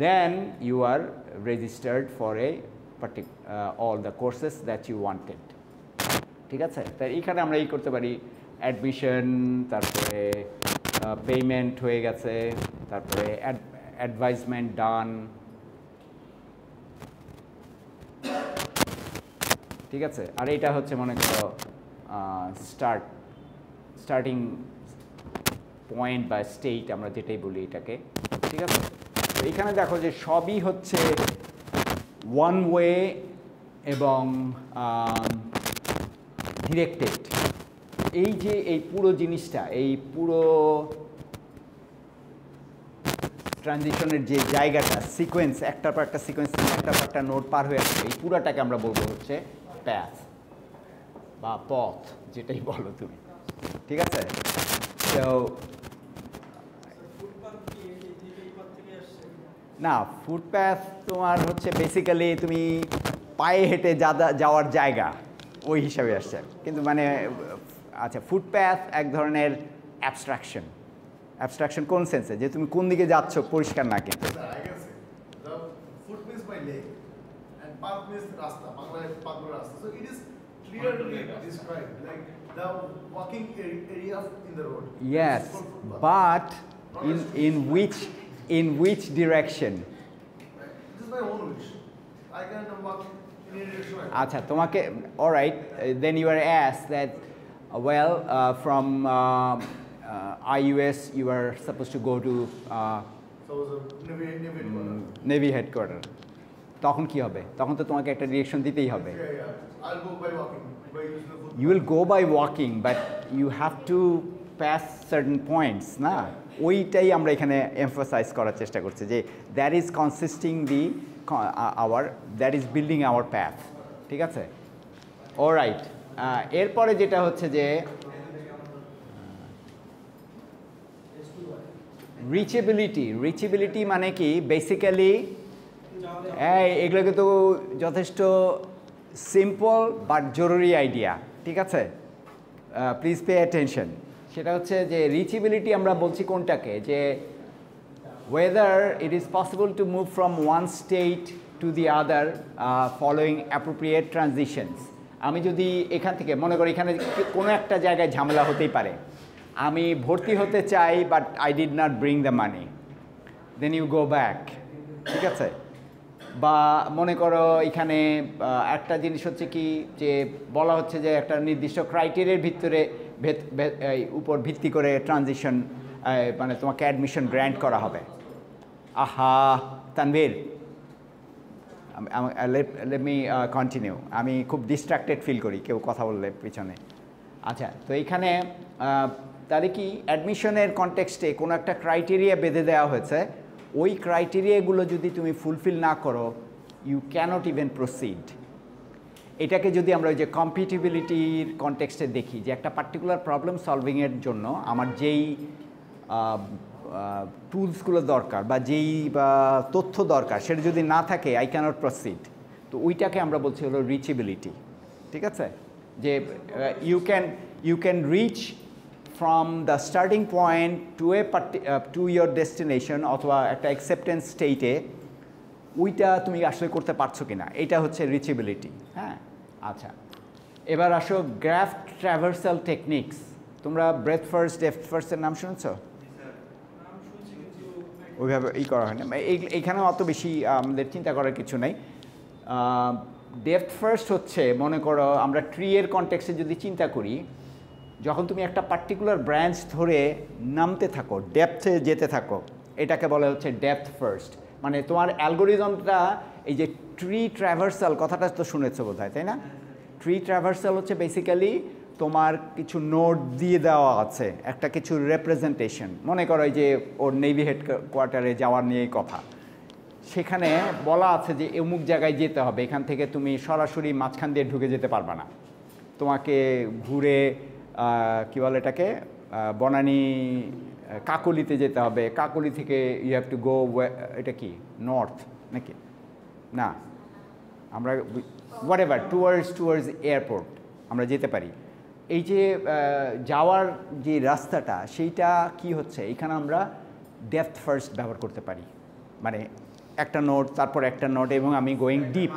Then you are registered for all the courses that you wanted. ঠিক আছে? তাই এইখানে আমরা করতে পারি অ্যাডমিশন, তারপরে পেমেন্ট হয়ে গেছে, তারপরে অ্যাডভাইসমেন্ট ডান। ঠিক আছে? আর এটা হচ্ছে মনে করো স্টার্টিং পয়েন্ট বা স্টেট, আমরা যেটাই বলি এটাকে। ঠিক আছে? তো এখানে দেখো যে সবই হচ্ছে ওয়ান ওয়ে এবং ডিরেক্টেড। এই যে এই পুরো জিনিসটা, এই পুরো ট্রানজিশনের যে জায়গাটা, সিকোয়েন্স, একটার পর একটা সিকোয়েন্স, একটার পর একটা নোড পার হয়ে আসছে, এই পুরাটাকে আমরা বলবো হচ্ছে প্যাথ বা পথ, যেটাই বলো তুমি, ঠিক আছে? তো না, ফুটপ্যাথ তোমার হচ্ছে বেসিক্যালি তুমি পায়ে হেঁটে যাওয়ার জায়গা, ওই হিসাবে আসছে, কিন্তু মানে আচ্ছা, ফুটপ্যাথ এক ধরনের অ্যাবস্ট্রাকশন। অ্যাবস্ট্রাকশন কোন সেন্সে, যে তুমি কোন দিকে যাচ্ছ পরিষ্কার না, কিন্তু yes, but in which direction? আচ্ছা, তোমাকে alright, then you are asked that well, from IUS you are supposed to go to Navy headquarter. তখন কি হবে? তখন তো তোমাকে একটা ডিরেকশন দিতেই হবে। I'll go by walking. You will go by walking, but you have to pass certain points, না? ওইটাই আমরা এখানে এমফাসাইজ করার চেষ্টা করছি, যে that is consisting the that is building our path, ঠিক আছে? অলরাইট, এরপরে যেটা হচ্ছে যে রিচেবিলিটি মানে কি? বেসিক্যালি এগুলোকে তো যথেষ্ট সিম্পল বাট জরুরি আইডিয়া, ঠিক আছে? Please pay attention. সেটা হচ্ছে যে রিচেবিলিটি আমরা বলছি কোনটাকে, যে whether it is possible to move from one state to the other following appropriate transitions. আমি যদি এখান থেকে মনে করি এখানে কোনো একটা জায়গায় ঝামেলা হতেই পারে, আমি ভর্তি হতে চাই but I did not bring the money, then you go back, ঠিক আছে? বা মনে করো এখানে একটা জিনিস হচ্ছে কি, যে বলা হচ্ছে যে একটা নির্দিষ্ট ক্রাইটেরিয়ার ভিতরে উপর ভিত্তি করে ট্রানজিশন, মানে তোমাকে অ্যাডমিশন গ্র্যান্ট করা হবে। আহা তানভীর, লেট মি কন্টিনিউ, আমি খুব ডিস্ট্রাক্টেড ফিল করি কেউ কথা বললে পিছনে। আচ্ছা, তো এইখানে তাহলে কি অ্যাডমিশনের কনটেক্সটে কোনো একটা ক্রাইটেরিয়া বেঁধে দেওয়া হয়েছে, ওই ক্রাইটেরিয়াগুলো যদি তুমি ফুলফিল না করো, ইউ ক্যানট ইভেন প্রসিড। এটাকে যদি আমরা ওই যে কম্পিটিবিলিটির কনটেক্সটে দেখি, যে একটা পার্টিকুলার প্রবলেম সলভিংয়ের জন্য আমার যেই টুলসগুলো দরকার বা যেই তথ্য দরকার, সেটা যদি না থাকে, আই ক্যানট প্রসিড। তো ওইটাকে আমরা বলছি হলো রিচেবিলিটি, ঠিক আছে? যে you can reach from the starting point to your destination অথবা একটা অ্যাকসেপ্টেন্স স্টেটে, ওইটা তুমি আসলে করতে পারছো কিনা, এটা হচ্ছে রিচেবিলিটি। হ্যাঁ, আচ্ছা, এবার আসো গ্রাফ ট্র্যাভার্সাল টেকনিক্স। তোমরা ব্রেথ ফার্স্ট, ডেপথ ফার্স্টের নাম শুনেছ? ওইভাবে করা হয় না, এইখানেও অত বেশি আমাদের চিন্তা করার কিছু নেই। ডেপথ ফার্স্ট হচ্ছে, মনে করো আমরা ট্রি এর কনটেক্সটে যদি চিন্তা করি, যখন তুমি একটা পার্টিকুলার ব্রাঞ্চ ধরে নামতে থাকো, ডেপথে যেতে থাকো, এটাকে বলা হচ্ছে ডেপথ ফার্স্ট। মানে তোমার অ্যালগোরিদমটা, এই যে ট্রি ট্র্যাভার্সাল কথাটা তো শুনেছো বোধহয়, তাই না? ট্রি ট্র্যাভার্সাল হচ্ছে বেসিক্যালি তোমার কিছু নোট দিয়ে দেওয়া আছে, একটা কিছু রিপ্রেজেন্টেশন। মনে করো এই যে ওর নেভি হেডকোয়ার্টারে যাওয়ার নিয়েই কথা, সেখানে বলা আছে যে অমুক জায়গায় যেতে হবে, এখান থেকে তুমি সরাসরি মাঝখান দিয়ে ঢুকে যেতে পারবে না, তোমাকে ঘুরে কী বলে এটাকে, বনানী কাকলিতে যেতে হবে, কাকলি থেকে ইউ হ্যাভ টু গো, এটা কি নর্থ নাকি না, আমরা হোয়াট এভার টুয়ার্ডস এয়ারপোর্ট আমরা যেতে পারি। এই যে যাওয়ার যে রাস্তাটা, সেইটা কি হচ্ছে, এখানে আমরা ডেপথ ফার্স্ট ব্যবহার করতে পারি, মানে একটা নোট, তারপর একটা নোট, এবং আমি গোয়িং ডিপ,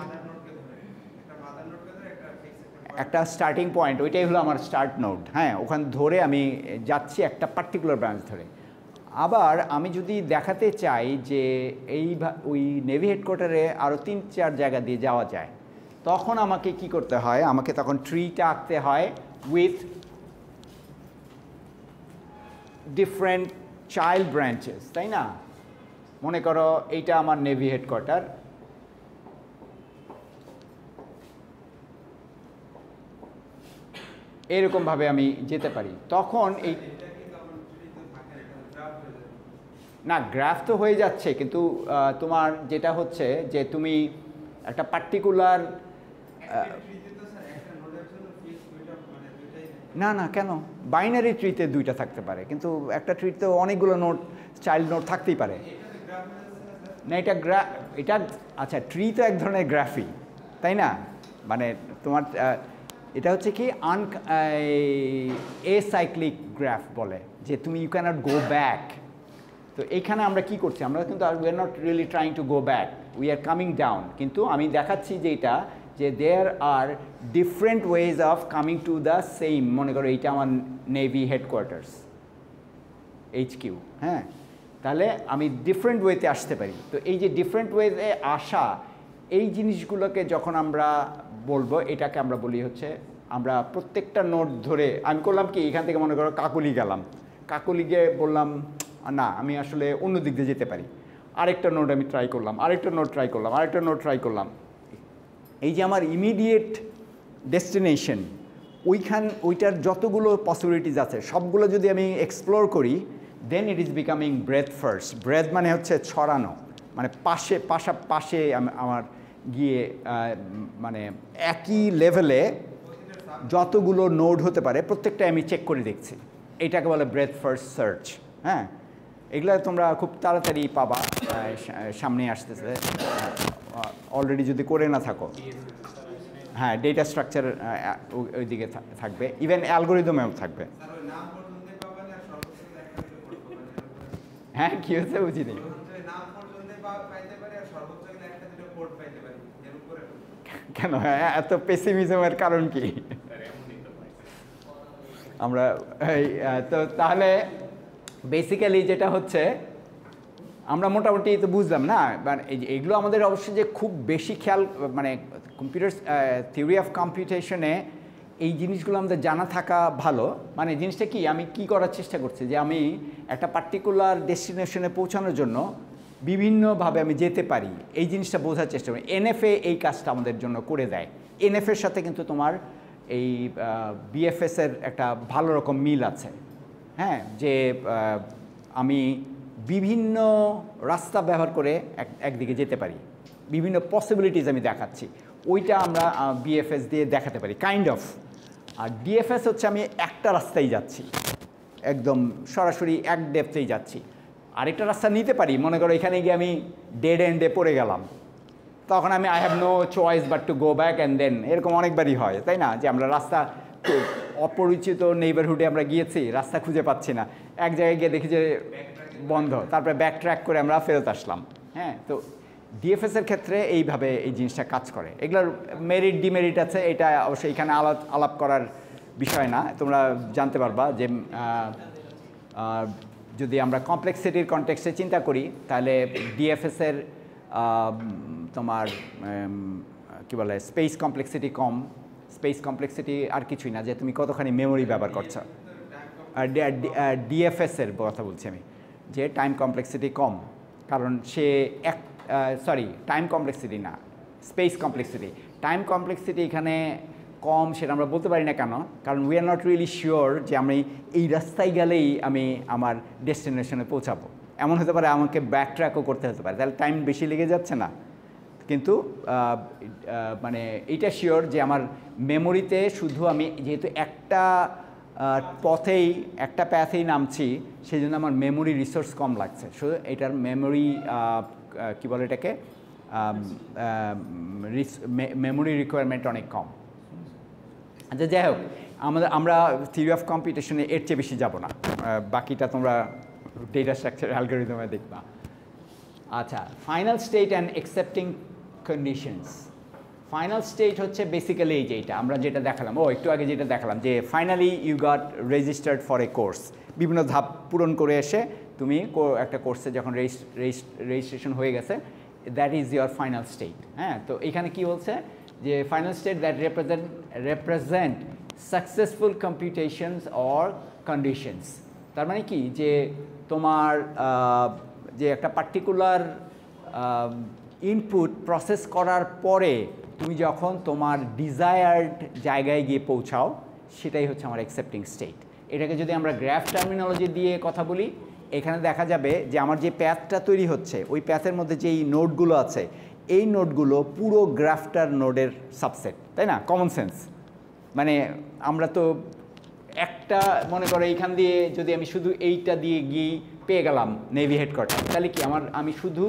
একটা স্টার্টিং পয়েন্ট, ওইটাই হলো আমার স্টার্ট নোড। হ্যাঁ, ওখান ধরে আমি যাচ্ছি একটা পার্টিকুলার ব্রাঞ্চ ধরে। আবার আমি যদি দেখাতে চাই যে ওই নেভি হেডকোয়ার্টারে আরও 3-4 জায়গা দিয়ে যাওয়া যায়, তখন আমাকে কি করতে হয়, আমাকে তখন ট্রিটা আঁকতে হয় উইথ ডিফারেন্ট চাইল্ড ব্রাঞ্চেস, তাই না? মনে করো এইটা আমার নেভি হেডকোয়ার্টার, এরকমভাবে আমি যেতে পারি। তখন এই না গ্রাফ তো হয়ে যাচ্ছে, কিন্তু তোমার যেটা হচ্ছে যে তুমি একটা পার্টিকুলার না না কেন বাইনারি ট্রিতে দুইটা থাকতে পারে, কিন্তু একটা ট্রিতে অনেকগুলো নোট চাইল্ড নোট থাকতেই পারে না। এটা আচ্ছা, ট্রি তো এক ধরনের গ্রাফই, তাই না? মানে তোমার এটা হচ্ছে কি এসাইক্লিক গ্রাফ বলে, যে তুমি ইউ ক্যানট গো ব্যাক। তো এইখানে আমরা কি করছি, আমরা কিন্তু we are not really trying to go back, we are coming down. কিন্তু আমি দেখাচ্ছি যে এটা যে there are different ways of coming to the same. মনে করো এইটা আমার নেভি হেডকোয়ার্টার্স HQ, হ্যাঁ, তাহলে আমি ডিফারেন্ট ওয়েতে আসতে পারি। তো এই যে ডিফারেন্ট ওয়েতে আসা, এই জিনিসগুলোকে যখন আমরা বলবো, এটাকে আমরা বলি হচ্ছে, আমরা প্রত্যেকটা নোট ধরে আমি করলাম কি, এখান থেকে মনে করো কাকলি গেলাম, কাকলি গিয়ে বললাম না আমি আসলে অন্য দিক দিয়ে যেতে পারি, আরেকটা নোট আমি ট্রাই করলাম, আরেকটা নোট ট্রাই করলাম, আরেকটা নোট ট্রাই করলাম। এই যে আমার ইমিডিয়েট ডেস্টিনেশন, ওইটার যতগুলো পসিবিলিটিস আছে সবগুলো যদি আমি এক্সপ্লোর করি, then it is becoming breath first. Breath মানে হচ্ছে ছড়ানো, মানে পাশে আমার গিয়ে মানে একই লেভেলে যতগুলো নোড হতে পারে প্রত্যেকটা আমি চেক করে দেখছি, এটাকে বলে ব্রেথ ফার্স্ট সার্চ। হ্যাঁ, এগুলো তোমরা খুব তাড়াতাড়ি পাবা, সামনে আসতেছে অলরেডি যদি করে না থাকো। হ্যাঁ, ডেটা স্ট্রাকচার ওইদিকে থাকবে, ইভেন অ্যালগোরিদমেও থাকবে। হ্যাঁ, কি হচ্ছে বুঝিনি। কেন এত পেসিমিজমের কারণ কি? আমরা তো তাহলে বেসিক্যালি যেটা হচ্ছে, আমরা মোটামুটি তো বুঝলাম না, মানে এগুলো আমাদের অবশ্যই যে খুব বেশি খেয়াল, মানে কম্পিউটার থিওরি অফ কম্পিউটেশনে এই জিনিসগুলো আমাদের জানা থাকা ভালো। মানে জিনিসটা কি, আমি কি করার চেষ্টা করছি, যে আমি একটা পার্টিকুলার ডেস্টিনেশনে পৌঁছানোর জন্য বিভিন্নভাবে আমি যেতে পারি, এই জিনিসটা বোঝার চেষ্টা করি। NFA এই কাজটা আমাদের জন্য করে দেয়। NFAর সাথে কিন্তু তোমার এই BFS-এর একটা ভালো রকম মিল আছে। হ্যাঁ, যে আমি বিভিন্ন রাস্তা ব্যবহার করে একদিকে যেতে পারি, বিভিন্ন পসিবিলিটিস আমি দেখাচ্ছি, ওইটা আমরা BFS দিয়ে দেখাতে পারি কাইন্ড অফ। আর DFS হচ্ছে আমি একটা রাস্তায় যাচ্ছি, একদম সরাসরি এক ডেপথেই যাচ্ছি। আরেকটা রাস্তা নিতে পারি, মনে করো এখানে গিয়ে আমি ডেড এন্ডে পড়ে গেলাম, তখন আমি I have no choice but to go back and then. এরকম অনেকবারই হয়, তাই না, যে আমরা রাস্তা অপরিচিত নেইবারহুডে আমরা গিয়েছি, রাস্তা খুঁজে পাচ্ছি না, এক জায়গায় গিয়ে দেখি যে বন্ধ, তারপরে ব্যাক ট্র্যাক করে আমরা ফেরত আসলাম। হ্যাঁ, তো DFS-এর ক্ষেত্রে এইভাবে এই জিনিসটা কাজ করে। এগুলোর মেরিট ডিমেরিট আছে, এটা অবশ্যই এখানে আলাপ করার বিষয় না, তোমরা জানতে পারবা যে যদি আমরা কমপ্লেক্সিটির কনটেক্সটে চিন্তা করি, তাহলে DFS-এর তোমার কী বলে স্পেস কমপ্লেক্সিটি কম। স্পেস কমপ্লেক্সিটি আর কিছুই না, যে তুমি কতখানি মেমোরি ব্যবহার করছো। আর DFS-এর কথা বলছি আমি, যে টাইম কমপ্লেক্সিটি কম, কারণ সে টাইম কমপ্লেক্সিটি না, স্পেস কমপ্লেক্সিটি। টাইম কমপ্লেক্সিটি এখানে কম, সেটা আমরা বলতে পারি না কেন, কারণ we are not really sure যে আমি এই রাস্তায় গেলেই আমি আমার ডেস্টিনেশনে পৌঁছাবো। এমন হতে পারে আমাকে ব্যাক ট্র্যাকও করতে হতে পারে, তাহলে টাইম বেশি লেগে যাচ্ছে না। কিন্তু মানে এইটা শিওর যে আমার মেমোরিতে শুধু আমি যেহেতু একটা পথেই একটা প্যাথেই নামছি, সেই জন্য আমার মেমোরি রিসোর্স কম লাগছে। সো এটার মেমোরি কী বলে এটাকে, মেমোরি রিকোয়ারমেন্ট অনেক কম। আচ্ছা, যাই হোক, আমরা থিওরি অফ কম্পিউটেশনে এর চেয়ে বেশি যাব না, বাকিটা তোমরা ডেটা স্ট্রাকচার অ্যালগরিদমে দেখবা। আচ্ছা, final state and accepting conditions. Final state হচ্ছে বেসিক্যালি এই যে এটা আমরা যেটা দেখালাম, একটু আগে যেটা দেখালাম, যে finally you got registered for a course. বিভিন্ন ধাপ পূরণ করে এসে তুমি একটা কোর্সে যখন রেজিস্ট্রেশন হয়ে গেছে, that is your final state. হ্যাঁ, তো এখানে কি বলছে, যে final state that represent successful computations or conditions. তার মানে কি, যে তোমার যে একটা পার্টিকুলার ইনপুট প্রসেস করার পরে তুমি যখন তোমার ডিজায়ার্ড জায়গায় গিয়ে পৌঁছাও, সেটাই হচ্ছে আমার অ্যাকসেপ্টিং স্টেট। এটাকে যদি আমরা গ্রাফ টার্মিনোলজি দিয়ে কথা বলি, এখানে দেখা যাবে যে আমার যে প্যাথটা তৈরি হচ্ছে ওই প্যাথের মধ্যে যেই নোডগুলো আছে এই নোডগুলো পুরো গ্রাফটার নোডের সাবসেট, তাই না? Common sense. মানে আমরা তো একটা মনে করো এইখান দিয়ে যদি আমি শুধু এইটা দিয়ে গিয়ে পেয়ে গেলাম নেভি হেডকোয়ার্টার, তাহলে কি আমি শুধু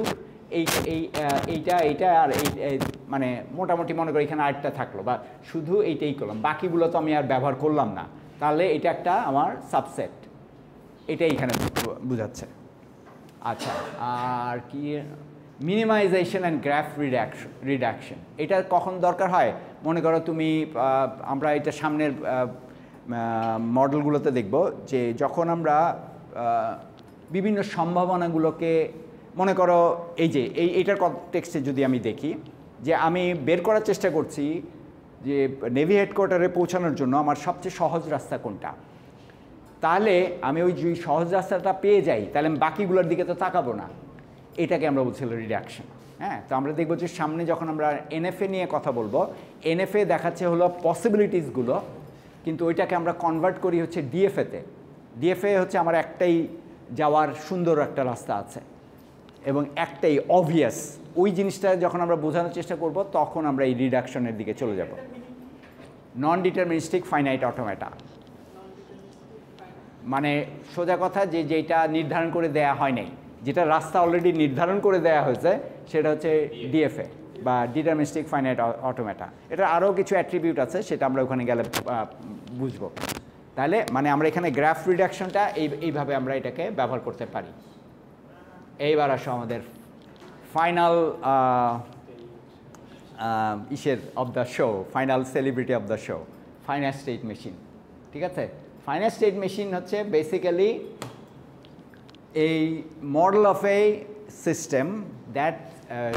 এইটা আর এই মানে মোটামুটি মনে করি এখানে আরেকটা থাকলো, বা শুধু এইটাই করলাম, বাকিগুলো তো আমি আর ব্যবহার করলাম না, তাহলে এটা একটা আমার সাবসেট। এটাই এখানে বোঝাচ্ছে। আচ্ছা, আর কি মিনিমাইজেশন অ্যান্ড গ্রাফ রিডাকশন, এটা কখন দরকার হয়? মনে করো তুমি আমরা এটা সামনের মডেলগুলোতে দেখব যে যখন আমরা বিভিন্ন সম্ভাবনাগুলোকে মনে করো এই যে এইটার কনটেক্সটে যদি আমি দেখি যে আমি বের করার চেষ্টা করছি যে নেভি হেডকোয়ার্টারে পৌঁছানোর জন্য আমার সবচেয়ে সহজ রাস্তা কোনটা, তাহলে আমি ওই যে সহজ রাস্তাটা পেয়ে যাই, তাহলে আমি বাকিগুলোর দিকে তো তাকাবো না। এটাকে আমরা বলছিলাম রিডাকশন। হ্যাঁ, তো আমরা দেখবো যে সামনে যখন আমরা এনএফএ নিয়ে কথা বলবো, এনএফএ দেখাচ্ছে হলো পসিবিলিটিসগুলো, কিন্তু ওইটাকে আমরা কনভার্ট করি হচ্ছে ডিএফএতে। ডিএফএ হচ্ছে আমার একটাই যাওয়ার সুন্দর একটা রাস্তা আছে এবং একটাই অবভিয়াস, ওই জিনিসটা যখন আমরা বোঝানোর চেষ্টা করব তখন আমরা এই রিডাকশনের দিকে চলে যাব। নন ডিটারমিনিস্টিক ফাইনাইট অটোমেটা মানে সোজা কথা যে যেটা নির্ধারণ করে দেয়া হয় নাই, যেটা রাস্তা অলরেডি নির্ধারণ করে দেয়া হয়েছে সেটা হচ্ছে ডিএফএ বা ডিটারমিনিস্টিক ফাইনাইট অটোমেটা। এটা আরও কিছু অ্যাট্রিবিউট আছে, সেটা আমরা ওখানে গেলে বুঝবো। তাহলে মানে আমরা এখানে গ্রাফ রিডাকশনটা এইভাবে আমরা এটাকে ব্যবহার করতে পারি। এইবার আসো আমাদের ফাইনাল ইসের of the show, final celebrity of the show, finite state machine. ঠিক আছে, ফাইনাইট স্টেট মেশিন হচ্ছে বেসিক্যালি এই model of a system that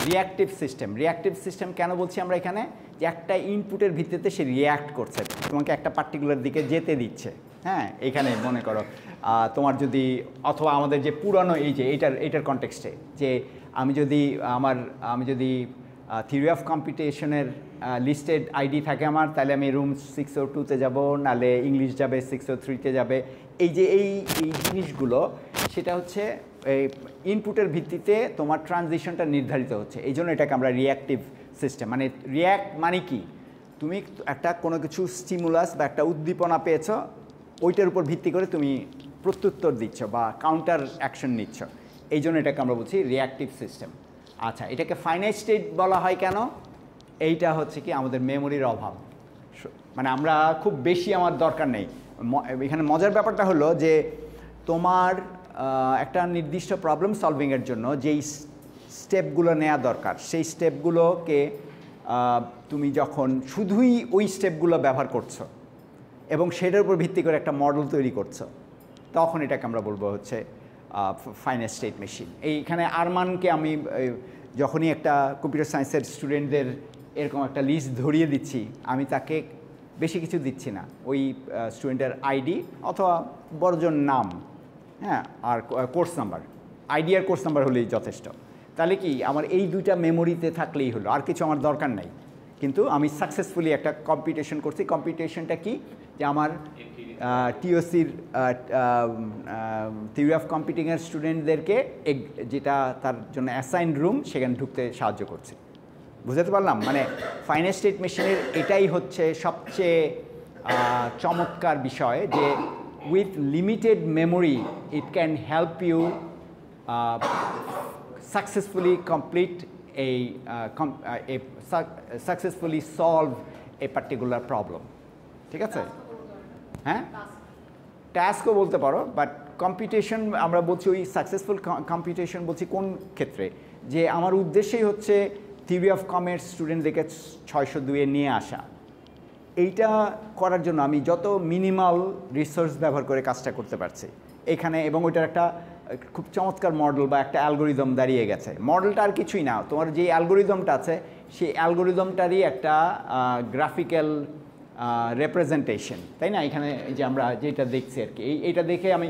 reactive system. Reactive system কেন বলছি আমরা এখানে? যে একটা ইনপুটের ভিত্তিতে সে রিয়্যাক্ট করছে, তোমাকে একটা পার্টিকুলার দিকে যেতে দিচ্ছে। হ্যাঁ, এখানে মনে করো তোমার যদি, অথবা আমাদের যে পুরানো এই যে এইটার কনটেক্সটে, যে আমি যদি থিওরি অফ কম্পিটিশনের লিস্টেড আইডি থাকে আমার, তাহলে আমি রুম 602-তে যাব, নাহলে ইংলিশ যাবে 603-তে যাবে। এই যে এই জিনিসগুলো সেটা হচ্ছে এই ইনপুটের ভিত্তিতে তোমার ট্রানজিশনটা নির্ধারিত হচ্ছে। এই জন্য এটাকে আমরা রিয়াক্টিভ সিস্টেম, মানে রিয়্যাক্ট মানে কি, তুমি একটা কোনো কিছু স্টিমুলাস বা একটা উদ্দীপনা পেয়েছো, ওইটার উপর ভিত্তি করে তুমি প্রত্যুত্তর দিচ্ছ বা কাউন্টার অ্যাকশন নিচ্ছ, এই জন্য এটাকে আমরা বলছি রিয়াক্টিভ সিস্টেম। আচ্ছা, এটাকে ফাইনাইট স্টেট বলা হয় কেন? এইটা হচ্ছে কি আমাদের মেমোরির অভাব, মানে আমরা খুব বেশি আমার দরকার নেই। এখানে মজার ব্যাপারটা হলো যে তোমার একটা নির্দিষ্ট প্রবলেম সলভিংয়ের জন্য যেই স্টেপগুলো নেওয়া দরকার, সেই স্টেপগুলোকে তুমি যখন শুধুই ওই স্টেপগুলো ব্যবহার করছো এবং সেটার উপর ভিত্তি করে একটা মডেল তৈরি করছো, তখন এটাকে আমরা বলবো হচ্ছে ফাইনাইট স্টেট মেশিন। এইখানে আরমানকে আমি যখনই একটা কম্পিউটার সায়েন্সের স্টুডেন্টদের এরকম একটা লিস্ট ধরিয়ে দিচ্ছি, আমি তাকে বেশি কিছু দিচ্ছি না, ওই স্টুডেন্টের আইডি অথবা বড়জন নাম, হ্যাঁ, আর কোর্স নাম্বার, আইডি আর কোর্স নাম্বার হলেই যথেষ্ট। তাহলে কি আমার এই দুইটা মেমোরিতে থাকলেই হলো, আর কিছু আমার দরকার নাই। কিন্তু আমি সাকসেসফুলি একটা কম্পিটিশন করছি। কম্পিটিশনটা কি? যে আমার টিওসির থিওরি অফ কম্পিউটিংয়ের স্টুডেন্টদেরকে যেটা তার জন্য অ্যাসাইন্ড রুম, সেখানে ঢুকতে সাহায্য করছি। বুঝতে পারলাম? মানে ফাইনাইট স্টেট মেশিনের এটাই হচ্ছে সবচেয়ে চমৎকার বিষয়, যে with limited memory it can help you successfully complete successfully solve a particular problem. ঠিক আছে? হ্যাঁ, টাস্কও বলতে পারো, বাট কম্পিটিশন আমরা বলছি, ওই সাকসেসফুল কম্পিটিশন বলছি কোন ক্ষেত্রে? যে আমার উদ্দেশ্যই হচ্ছে থিওরি অফ কমার্স স্টুডেন্টদেরকে 602-এ নিয়ে আসা। এইটা করার জন্য আমি যত মিনিমাল রিসোর্স ব্যবহার করে কাজটা করতে পারছি এখানে, এবং ওইটার একটা খুব চমৎকার মডেল বা একটা অ্যালগোরিদম দাঁড়িয়ে গেছে। মডেলটা আর কিছুই না, তোমার যে অ্যালগোরিদমটা আছে সেই অ্যালগোরিদমটারই একটা গ্রাফিক্যাল রেপ্রেজেন্টেশন, তাই না? এখানে যে আমরা যেটা দেখছি আর কি, এইটা দেখে আমি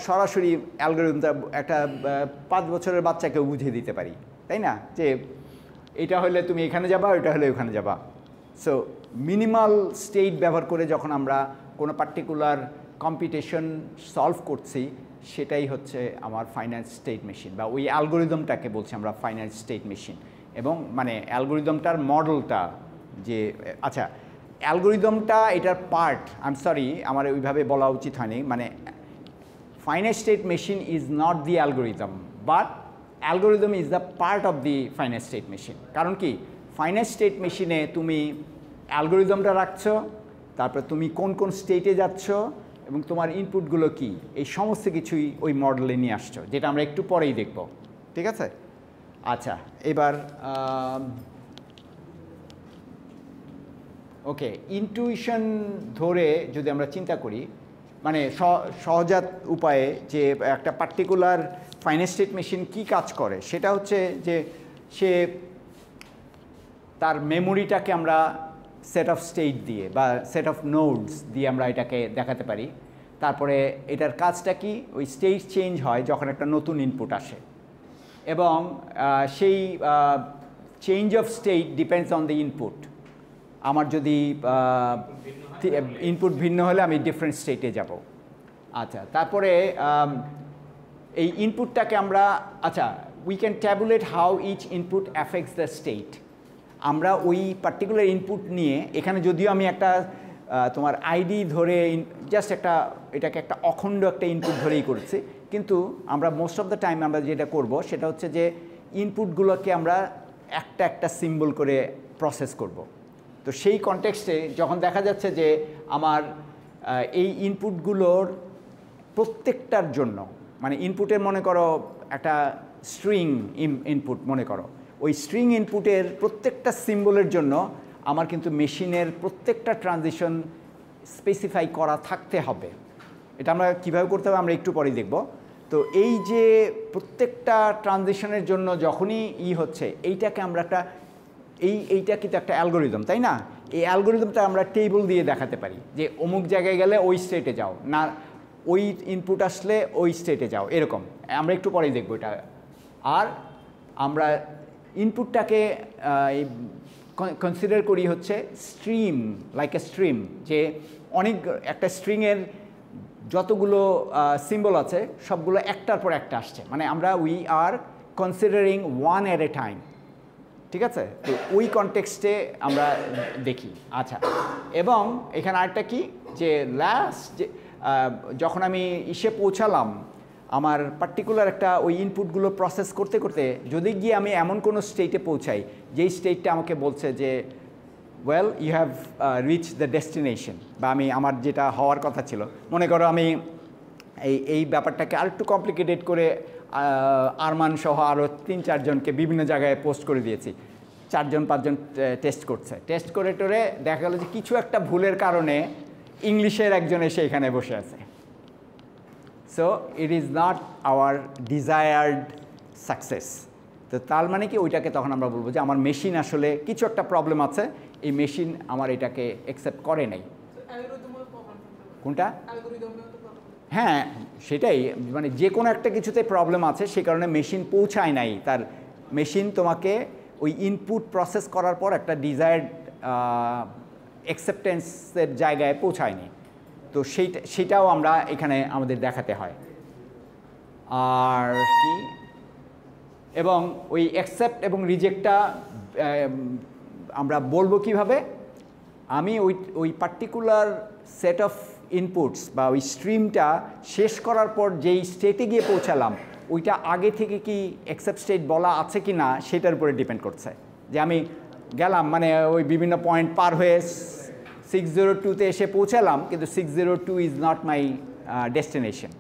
সরাসরি অ্যালগোরিদমটা একটা 5 বছরের বাচ্চাকেও বুঝিয়ে দিতে পারি, তাই না? যে এটা হলে তুমি এখানে যাবা, ওইটা হলে ওখানে যাবা, সো মিনিমাল স্টেট ব্যবহার করে যখন আমরা কোনো পার্টিকুলার কম্পিটিশন সলভ করছি সেটাই হচ্ছে আমার ফাইনাইট স্টেট মেশিন বা ওই অ্যালগোরিদমটাকে বলছি আমরা ফাইনাইট স্টেট মেশিন। এবং মানে অ্যালগোরিদমটার মডেলটা যে আচ্ছা অ্যালগোরিদমটা এটার পার্ট, আই এম সরি আমার ওইভাবে বলা উচিত হয়নি, মানে finite state machine is not the algorithm but algorithm is the part of the finite state machine. কারণ কি ফাইনাইট স্টেট মেশিনে তুমি অ্যালগোরিদমটা রাখছো, তারপরে তুমি কোন কোন স্টেটে যাচ্ছ এবং তোমার ইনপুটগুলো কি, এই সমস্ত কিছুই ওই মডেলে নিয়ে আসছো, যেটা আমরা একটু পরেই দেখব। ঠিক আছে? আচ্ছা এবার ওকে, ইনটুইশন ধরে যদি আমরা চিন্তা করি, মানে সহজাত উপায়ে যে একটা পার্টিকুলার ফাইনাইট স্টেট মেশিন কী কাজ করে সেটা হচ্ছে যে সে তার মেমোরিটাকে আমরা সেট অফ স্টেট দিয়ে বা সেট অফ নোডস দিয়ে আমরা এটাকে দেখাতে পারি। তারপরে এটার কাজটা কি, ওই স্টেট চেঞ্জ হয় যখন একটা নতুন ইনপুট আসে এবং সেই change of state depends on the input. আমার যদি ইনপুট ভিন্ন হলে আমি ডিফারেন্ট স্টেটে যাব। আচ্ছা তারপরে এই ইনপুটটাকে আমরা আচ্ছা we can tabulate how each input affects the state. আমরা ওই পার্টিকুলার ইনপুট নিয়ে এখানে যদিও আমি একটা তোমার আইডি ধরে জাস্ট একটা এটাকে একটা অখণ্ড একটা ইনপুট ধরেই করেছি, কিন্তু আমরা মোস্ট অফ দ্য টাইম আমরা যেটা করব সেটা হচ্ছে যে ইনপুটগুলোকে আমরা একটা একটা সিম্বল করে প্রসেস করব। তো সেই কনটেক্সটে যখন দেখা যাচ্ছে যে আমার এই ইনপুটগুলোর প্রত্যেকটার জন্য, মানে ইনপুটের মনে করো একটা স্ট্রিং ইনপুট মনে করো, ওই স্ট্রিং ইনপুটের প্রত্যেকটা সিম্বলের জন্য আমার কিন্তু মেশিনের প্রত্যেকটা ট্রানজিশন স্পেসিফাই করা থাকতে হবে। এটা আমরা কীভাবে করতে হবে আমরা একটু পরেই দেখব। তো এই যে প্রত্যেকটা ট্রানজিশনের জন্য যখনই হচ্ছে এইটাকে আমরা একটা এইটা কিন্তু একটা অ্যালগোরিদম, তাই না? এই অ্যালগোরিদমটা আমরা টেবিল দিয়ে দেখাতে পারি যে অমুক জায়গায় গেলে ওই স্টেটে যাও, না ওই ইনপুট আসলে ওই স্টেটে যাও, এরকম আমরা একটু পরেই দেখব এটা। আর আমরা ইনপুটটাকে কনসিডার করি হচ্ছে স্ট্রিম, লাইক এ স্ট্রিম, যে অনেক একটা স্ট্রিংয়ের যতগুলো সিম্বল আছে সবগুলো একটার পর একটা আসছে, মানে আমরা we are considering one at a time. ঠিক আছে? তো ওই কনটেক্সটে আমরা দেখি। আচ্ছা এবং এখানে আরেকটা কি যে লাস্ট যে যখন আমি পৌঁছালাম আমার পার্টিকুলার একটা ওই ইনপুটগুলো প্রসেস করতে করতে যদি গিয়ে আমি এমন কোনো স্টেটে পৌঁছাই যেই স্টেটটা আমাকে বলছে যে well you have reach the destination, বা আমি আমার যেটা হওয়ার কথা ছিল, মনে করো আমি এই ব্যাপারটাকে আরেকটু কমপ্লিকেটেড করে আরমান সহ আরও 3-4 জনকে বিভিন্ন জায়গায় পোস্ট করে দিয়েছি, 4-5 জন টেস্ট করছে, টেস্ট করে টোরে দেখা গেল যে কিছু একটা ভুলের কারণে ইংলিশের একজন এসে এখানে বসে আছে। So it is not our desired success. তো তার মানে কি ওইটাকে তখন আমরা বলবো যে আমার মেশিন আসলে কিছু একটা প্রবলেম আছে, এই মেশিন আমার এটাকে অ্যাকসেপ্ট করে নাই। কোনটা? হ্যাঁ সেটাই, মানে যে কোনো একটা কিছুতে প্রবলেম আছে সে কারণে মেশিন পৌঁছায় নাই, তার মেশিন তোমাকে ওই ইনপুট প্রসেস করার পর একটা ডিজায়ার্ড অ্যাকসেপ্টেন্সের জায়গায় পৌঁছায়নি। তো সেটাও আমরা এখানে আমাদের দেখাতে হয়। আর কি এবং ওই অ্যাকসেপ্ট এবং রিজেক্টটা আমরা বলবো কিভাবে, আমি ওই পার্টিকুলার সেট অফ ইনপুটস বা ওই স্ট্রিমটা শেষ করার পর যেই স্টেটে গিয়ে পৌঁছালাম ওইটা আগে থেকে কি অ্যাকসেপ্ট স্টেট বলা আছে কি না সেটার উপরে ডিপেন্ড করছে। যে আমি গেলাম মানে ওই বিভিন্ন পয়েন্ট পার হয়ে 602-তে এসে পৌঁছালাম, কিন্তু 602 ইজ নট মাই ডেস্টিনেশন।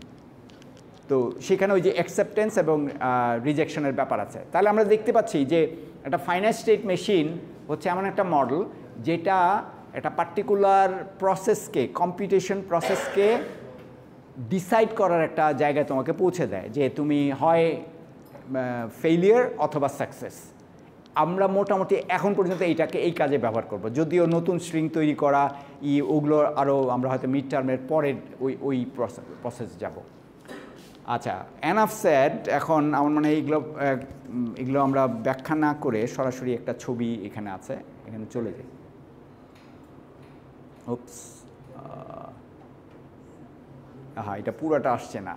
তো সেখানে ওই যে অ্যাকসেপ্টেন্স এবং রিজেকশনের ব্যাপার আছে। তাহলে আমরা দেখতে পাচ্ছি যে একটা ফাইনাইট স্টেট মেশিন হচ্ছে এমন একটা মডেল যেটা একটা পার্টিকুলার প্রসেসকে, কম্পিউটেশন প্রসেসকে ডিসাইড করার একটা জায়গায় তোমাকে পৌঁছে দেয় যে তুমি হয় ফেইলিয়ার অথবা সাকসেস। আমরা মোটামুটি এখন পর্যন্ত এইটাকে এই কাজে ব্যবহার করব, যদিও নতুন স্ট্রিং তৈরি করা ওগুলো আরও আমরা হয়তো মিড টার্মের পরের ওই প্রসেস যাব। আচ্ছা এনাফ সেড, এখন আমার মনে হয় এগুলো আমরা ব্যাখ্যা না করে সরাসরি একটা ছবি এখানে আছে, এখানে চলে যাই। উপস, হ্যাঁ এটা পুরোটা আসছে না।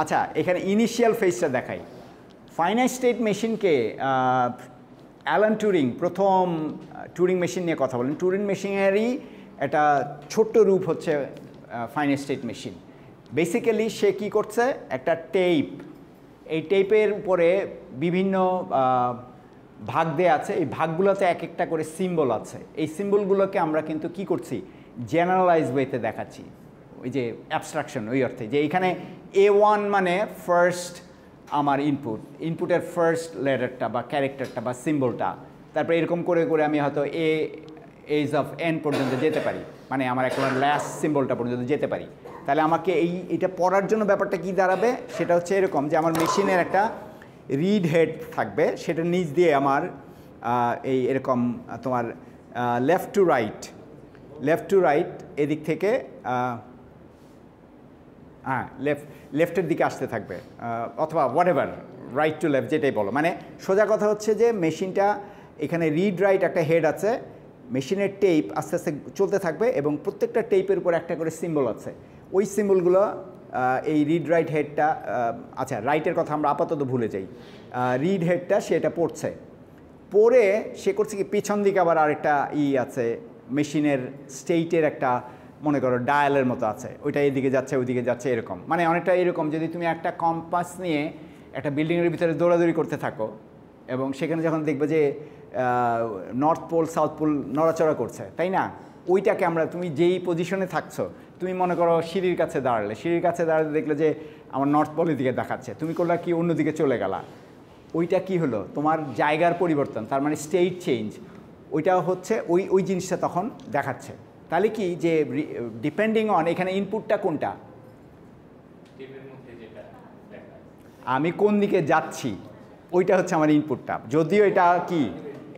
আচ্ছা, এখানে ইনিশিয়াল ফেজটা দেখাই। ফাইনাইট স্টেট মেশিনকে অ্যালান টুরিং প্রথম টুরিং মেশিন নিয়ে কথা বলেন। টুরিং মেশিনেরই একটা ছোট্ট রূপ হচ্ছে ফাইনাইট স্টেট মেশিন। বেসিক্যালি সে কী করছে, একটা টেপ, এই টেপের উপরে বিভিন্ন ভাগ দেওয়া আছে, এই ভাগগুলোতে এক একটা করে সিম্বল আছে। এই সিম্বলগুলোকে আমরা কিন্তু কি করছি, জেনারেলাইজ ওয়েতে দেখাচ্ছি, ওই যে অ্যাবস্ট্রাকশন, ওই অর্থে যে এইখানে A1 মানে ফার্স্ট আমার ইনপুটের ফার্স্ট লেটারটা বা ক্যারেক্টারটা বা সিম্বলটা, তারপরে এরকম করে করে আমি হয়তো এজ অফ এন পর্যন্ত যেতে পারি, মানে আমার একেবারে লাস্ট সিম্বলটা পর্যন্ত যেতে পারি। তাহলে আমাকে এটা পড়ার জন্য ব্যাপারটা কি দাঁড়াবে, সেটা হচ্ছে এরকম যে আমার মেশিনের একটা রিড হেড থাকবে, সেটার নিচ দিয়ে আমার এই এরকম তোমার লেফট টু রাইট এদিক থেকে হ্যাঁ লেফটের দিকে আসতে থাকবে, অথবা হোয়াটএভার, রাইট টু লেফট যেটাই বলো। মানে সোজা কথা হচ্ছে যে মেশিনটা এখানে রিড রাইট একটা হেড আছে, মেশিনের টেপ আস্তে আস্তে চলতে থাকবে এবং প্রত্যেকটা টেপের উপর একটা করে সিম্বল আছে। ওই সিম্বলগুলো এই রিড রাইট হেডটা, আচ্ছা রাইটের কথা আমরা আপাতত ভুলে যাই, রিড হেডটা সেটা পড়ছে, পড়ে সে করছে কি পিছন দিকে আবার আরেকটা আছে, মেশিনের স্টেটের একটা মনে করো ডায়ালের মতো আছে, ওইটা এদিকে যাচ্ছে ওইদিকে যাচ্ছে এরকম। মানে অনেকটা এরকম যদি তুমি একটা কম্পাস নিয়ে একটা বিল্ডিংয়ের ভিতরে দৌড়াদৌড়ি করতে থাকো এবং সেখানে যখন দেখবে যে নর্থ পোল সাউথ পোল নড়াচড়া করছে, তাই না, ওইটাকে আমরা, তুমি যেই পজিশনে থাকছো, তুমি মনে করো সিঁড়ির কাছে দাঁড়ালে দেখলে যে আমার নর্থ পোলের দিকে দেখাচ্ছে, তুমি করলে কি অন্যদিকে চলে গেলা, ওইটা কি হলো, তোমার জায়গার পরিবর্তন, তার মানে স্টেট চেঞ্জ, ওইটা হচ্ছে ওই জিনিসটা তখন দেখাচ্ছে। তাহলে কি যে ডিপেন্ডিং অন এখানে ইনপুটটা কোনটা, আমি কোন দিকে যাচ্ছি, ওইটা হচ্ছে আমার ইনপুটটা। যদিও এটা কি,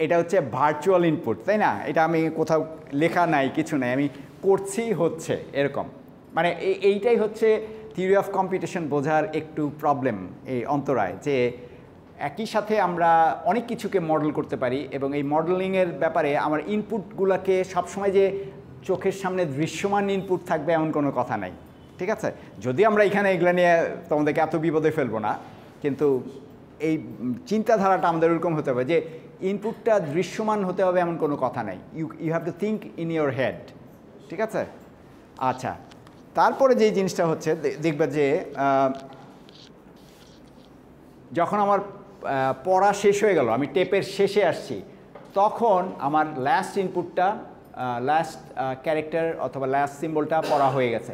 এটা হচ্ছে ভার্চুয়াল ইনপুট, তাই না, এটা আমি কোথাও লেখা নাই, কিছু নাই, আমি করছি হচ্ছে এরকম। মানে এইটাই হচ্ছে থিওরি অফ কম্পিউটেশন বোঝার একটু প্রবলেম, এই অন্তরায়, যে একই সাথে আমরা অনেক কিছুকে মডেল করতে পারি এবং এই মডেলিংয়ের ব্যাপারে আমার ইনপুটগুলোকে সবসময় যে চোখের সামনে দৃশ্যমান ইনপুট থাকবে এমন কোনো কথা নাই, ঠিক আছে। যদি আমরা এখানে এগুলো নিয়ে তোমাদেরকে এত বিপদে ফেলবো না, কিন্তু এই চিন্তাধারাটা আমাদের এরকম হতে হবে যে ইনপুটটা দৃশ্যমান হতে হবে এমন কোনো কথা নাই, you have to think in your head, ঠিক আছে। আচ্ছা, তারপরে যেই জিনিসটা হচ্ছে দেখবে যে যখন আমার পড়া শেষ হয়ে গেল, আমি টেপের শেষে আসছি, তখন আমার লাস্ট ইনপুটটা, লাস্ট ক্যারেক্টার অথবা লাস্ট সিম্বলটা পড়া হয়ে গেছে।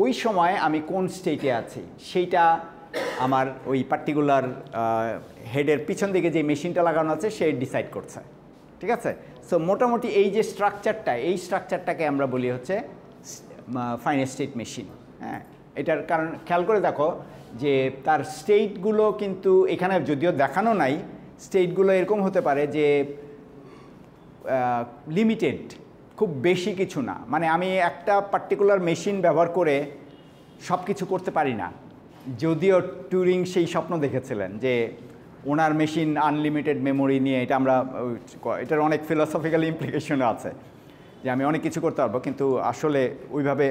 ওই সময় আমি কোন স্টেটে আছি সেইটা আমার ওই পার্টিকুলার হেডের পিছন দিকে যে মেশিনটা লাগানো আছে সে ডিসাইড করছে, ঠিক আছে। সো মোটামুটি এই যে স্ট্রাকচারটা, এই স্ট্রাকচারটাকে আমরা বলি হচ্ছে ফাইনাইট স্টেট মেশিন। হ্যাঁ, এটার কারণ খেয়াল করে দেখো যে তার স্টেটগুলো কিন্তু এখানে যদিও দেখানো নাই, স্টেটগুলো এরকম হতে পারে যে লিমিটেড, খুব বেশি কিছু না, মানে আমি একটা পার্টিকুলার মেশিন ব্যবহার করে সব কিছু করতে পারি না। যদিও টুরিং সেই স্বপ্ন দেখেছিলেন যে ওনার মেশিন আনলিমিটেড মেমোরি নিয়ে, এটা আমরা, এটার অনেক ফিলোসফিক্যাল ইমপ্লিকেশনও আছে যে আমি অনেক কিছু করতে পারবো, কিন্তু আসলে ওইভাবে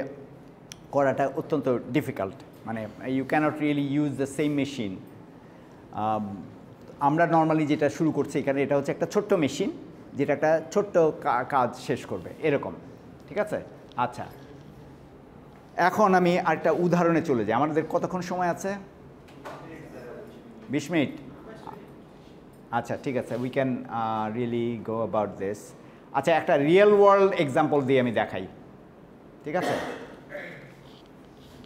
করাটা অত্যন্ত ডিফিকাল্ট, মানে you can't really use the same machine. আমরা নর্মালি যেটা শুরু করছি এখানে, এটা হচ্ছে একটা ছোট্ট মেশিন যেটা একটা ছোট্ট কাজ শেষ করবে এরকম, ঠিক আছে। আচ্ছা, এখন আমি আরেকটা উদাহরণে চলে যাই। আমাদের কতক্ষণ সময় আছে? 20 মিনিট। আচ্ছা ঠিক আছে, we can really go about this. আচ্ছা, একটা রিয়েল ওয়ার্ল্ড এক্সাম্পল দিয়ে আমি দেখাই, ঠিক আছে।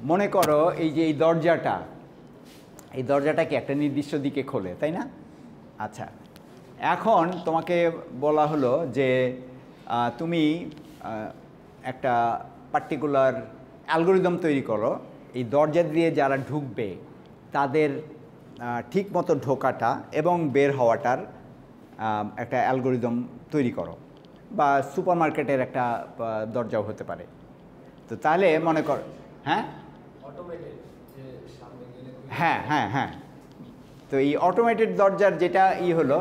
মনে করো এই যে এই দরজাটা কি একটা নির্দিষ্ট দিকে খোলে, তাই না? আচ্ছা, এখন তোমাকে বলা হলো যে তুমি একটা পার্টিকুলার অ্যালগোরিদম তৈরি করো, এই দরজা দিয়ে যারা ঢুকবে তাদের ঠিক মতো ঢোকাটা এবং বের হওয়াটার একটা অ্যালগোরিদম তৈরি করো, বা সুপারমার্কেটের একটা দরজাও হতে পারে। তো তাহলে মনে কর, হ্যাঁ হ্যাঁ হ্যাঁ হ্যাঁ তো এই অটোমেটেড দরজার যেটা হলো,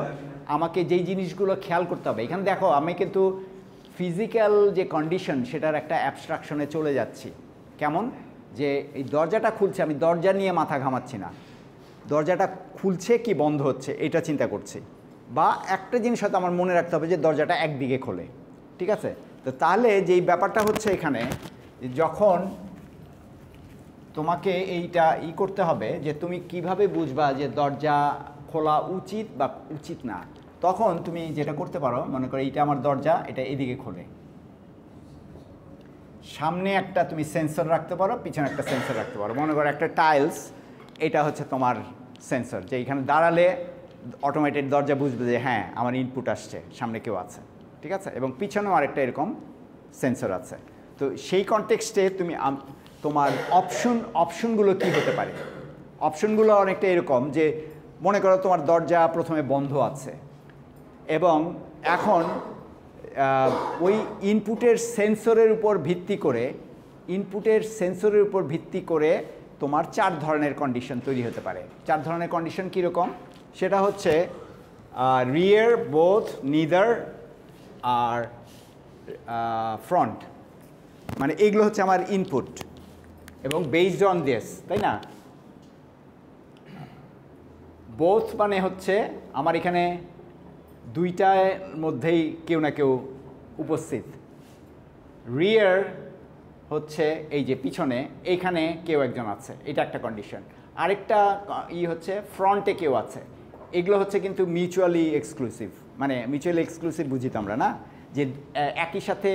আমাকে যেই জিনিসগুলো খেয়াল করতে হবে, এখানে দেখো আমি কিন্তু ফিজিক্যাল যে কন্ডিশন সেটার একটা অ্যাবস্ট্রাকশনে চলে যাচ্ছি। কেমন? যে এই দরজাটা খুলছে, আমি দরজা নিয়ে মাথা ঘামাচ্ছি না, দরজাটা খুলছে কি বন্ধ হচ্ছে এটা চিন্তা করছি। বা একটা জিনিস হয়তো আমার মনে রাখতে হবে যে দরজাটা একদিকে খোলে, ঠিক আছে? তো তাহলে যেই ব্যাপারটা হচ্ছে এখানে, যখন তোমাকে এইটা করতে হবে যে তুমি কিভাবে বুঝবা যে দরজা খোলা উচিত বা উচিত না, তখন তুমি যেটা করতে পারো, মনে করো এইটা আমার দরজা, এটা এদিকে খোলে, সামনে একটা তুমি সেন্সর রাখতে পারো, পিছনে একটা সেন্সর রাখতে পারো। মনে করো একটা টাইলস, এটা হচ্ছে তোমার সেন্সর, যে এখানে দাঁড়ালে অটোমেটেড দরজা বুঝবে যে হ্যাঁ আমার ইনপুট আসছে, সামনে কেউ আছে, ঠিক আছে? এবং পিছনেও আরেকটা এরকম সেন্সর আছে। তো সেই কনটেক্সটে তুমি তোমার অপশনগুলো কি হতে পারে? অপশনগুলো অনেকটা এরকম যে মনে করো তোমার দরজা প্রথমে বন্ধ আছে এবং এখন ওই ইনপুটের সেন্সরের উপর ভিত্তি করে তোমার 4 ধরনের কন্ডিশন তৈরি হতে পারে। 4 ধরনের কন্ডিশন কীরকম? সেটা হচ্ছে রিয়ার, বোথ, নিদার আর ফ্রন্ট। মানে এইগুলো হচ্ছে আমার ইনপুট এবং বেসড অন দিস, তাই না? বোথ মানে হচ্ছে আমার এখানে দুইটার মধ্যেই কেউ না কেউ উপস্থিত। রিয়ার হচ্ছে এই যে পিছনে, এইখানে কেউ একজন আছে, এটা একটা কন্ডিশন। আরেকটা হচ্ছে ফ্রন্টে কেউ আছে। এগুলো হচ্ছে কিন্তু মিউচুয়ালি এক্সক্লুসিভ। মানে মিউচুয়ালি এক্সক্লুসিভ বুঝি তো আমরা, না যে একই সাথে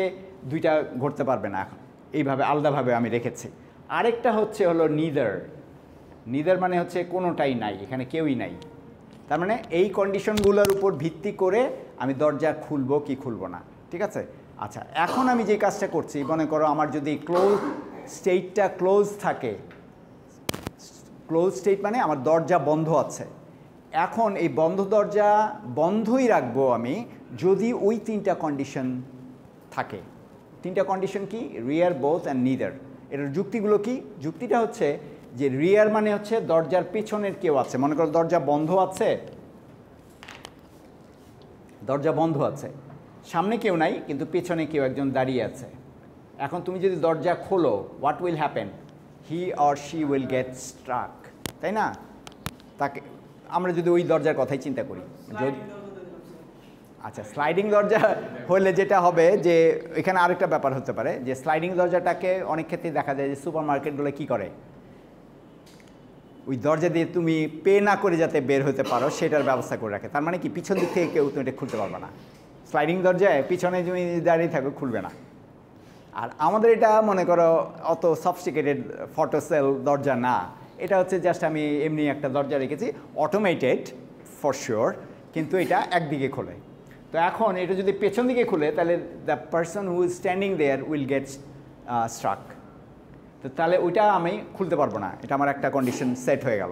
দুইটা ঘটতে পারবে না, এখন এইভাবে আলাদাভাবে আমি রেখেছি। আরেকটা হলো নিদার মানে হচ্ছে কোনোটাই নাই, এখানে কেউই নাই। তার মানে এই কন্ডিশনগুলোর উপর ভিত্তি করে আমি দরজা খুলবো কি খুলবো না, ঠিক আছে? আচ্ছা, এখন আমি যে কাজটা করছি, মনে করো আমার যদি স্টেটটা ক্লোজ থাকে, ক্লোজ স্টেট মানে আমার দরজা বন্ধ আছে। এখন এই বন্ধ দরজা বন্ধই রাখবো আমি যদি ওই 3টা কন্ডিশন থাকে। 3টা কন্ডিশন কি? রিয়ার, বোথ অ্যান্ড নিদার। এটার যুক্তিগুলো কি? যুক্তিটা হচ্ছে যে রিয়ার মানে হচ্ছে দরজার পিছনের কেউ আছে। মনে করো দরজা বন্ধ আছে, সামনে কেউ নাই কিন্তু পেছনে কেউ একজন দাঁড়িয়ে আছে। এখন তুমি যদি দরজা খোলো, what will happen? He or she will get struck, তাই না? তাকে আমরা যদি ওই দরজার কথাই চিন্তা করি, আচ্ছা, স্লাইডিং দরজা হলে যেটা হবে যে এখানে আরেকটা ব্যাপার হতে পারে যে স্লাইডিং দরজাটাকে অনেক ক্ষেত্রে দেখা যায় যে সুপার মার্কেটগুলো কী করে, ওই দরজা দিয়ে তুমি পে না করে যাতে বের হতে পারো সেটার ব্যবস্থা করে রাখে। তার মানে কি পিছন দিক থেকে কেউ তুমি এটা খুলতে পারবে না। স্লাইডিং দরজায় পিছনে তুমি দাঁড়িয়ে থাকো, খুলবে না। আর আমাদের এটা মনে করো অত সফিস্টিকেটেড ফটো সেল দরজা না, এটা হচ্ছে জাস্ট আমি এমনি একটা দরজা রেখেছি, অটোমেটেড ফর শিওর, কিন্তু এটা একদিকে খোলে। তো এখন এটা যদি পেছন দিকে খুলে তাহলে the person who is standing there will get struck. তো তাহলে ওইটা আমি খুলতে পারবো না, এটা আমার একটা কন্ডিশন সেট হয়ে গেল।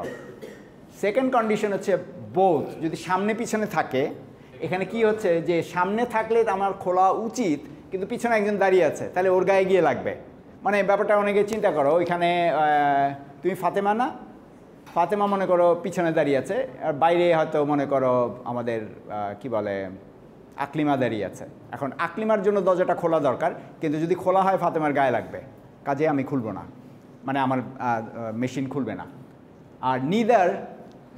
সেকেন্ড কন্ডিশন হচ্ছে বোথ, যদি সামনে পিছনে থাকে। এখানে কি হচ্ছে যে সামনে থাকলে আমার খোলা উচিত কিন্তু পিছনে একজন দাঁড়িয়ে আছে, তাহলে ওর গায়ে গিয়ে লাগবে। মানে ব্যাপারটা অনেকে চিন্তা করো, ওইখানে তুমি ফাতেমা মনে করো পিছনে দাঁড়িয়ে আছে, আর বাইরে হয়তো মনে করো আমাদের কি বলে আকলিমা দাঁড়িয়ে আছে। এখন আকলিমার জন্য দরজাটা খোলা দরকার, কিন্তু যদি খোলা হয় ফাতেমার গায়ে লাগবে, কাজে আমি খুলবো না, মানে আমার মেশিন খুলবে না। আর নিদার,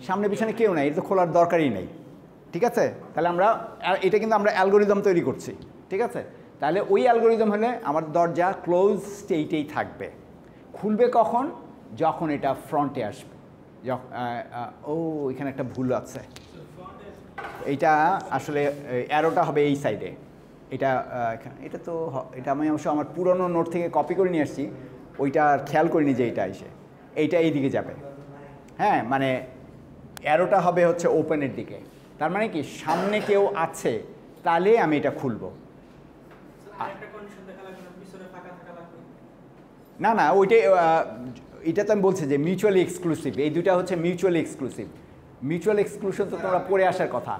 সামনে পিছনে কেউ নাই, এটা তো খোলার দরকারই নেই, ঠিক আছে? তাহলে এটা কিন্তু আমরা অ্যালগোরিদম তৈরি করছি, ঠিক আছে? তাহলে ওই অ্যালগোরিদম হলে আমার দরজা ক্লোজ স্টেটেই থাকবে। খুলবে কখন? যখন এটা ফ্রন্টে আসবে। এখানে একটা ভুল আছে, এইটা আসলে অ্যারোটা হবে এই সাইডে, এটা আমি অবশ্য আমার পুরনো নোট থেকে কপি করে নিয়ে আসছি, ওইটা খেয়াল করিনি যে এইটা এইদিকে যাবে। হ্যাঁ, মানে অ্যারোটা হবে হচ্ছে ওপেনের দিকে। তার মানে কি সামনে কেউ আছে, তাহলে আমি এটা খুলবো। না ওইটাই, এটা তো আমি বলছি যে মিউচুয়ালি এক্সক্লুসিভ, এই দুটা হচ্ছে মিউচুয়ালি এক্সক্লুসিভ। মিউচুয়াল এক্সক্লুশন তো তোমরা পড়ে আসার কথা।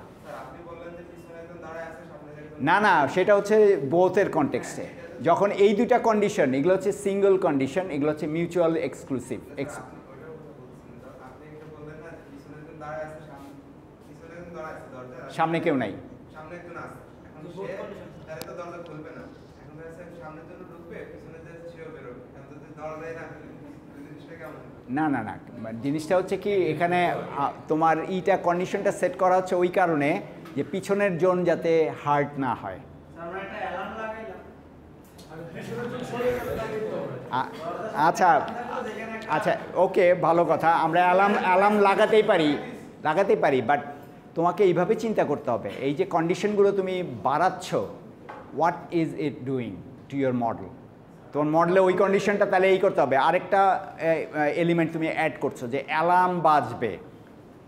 না, সেটা হচ্ছে বোথের কনটেক্সটে। যখন এই দুটা কন্ডিশন, এগুলো হচ্ছে সিঙ্গল কন্ডিশন, এগুলো হচ্ছে মিউচুয়াল এক্সক্লুসিভ। সামনে কেউ নাই। সামনে একজন আছে, এখন সে তাহলে তো দরজা খুলবে না, এখন হচ্ছে সামনের জন্য ঢুকবে, পিছনে যে সেও বেরোবে, এখন যদি দরজাই না খুলে জিনিসটা কেমন? না না না, জিনিসটা হচ্ছে কি এখানে তোমার ইটা কন্ডিশনটা সেট করা হচ্ছে ওই কারণে যে পিছনের জোন যাতে হার্ট না হয়। আচ্ছা আচ্ছা, ওকে, ভালো কথা, আমরা অ্যালার্ম লাগাতেই পারি, বাট তোমাকে এইভাবে চিন্তা করতে হবে, এই যে কন্ডিশনগুলো তুমি বাড়াচ্ছ, what is it doing to your model. তোমার মডেলে ওই কন্ডিশনটা তাহলে এই করতে হবে। আরেকটা এলিমেন্ট তুমি অ্যাড করছো যে অ্যালার্ম বাজবে,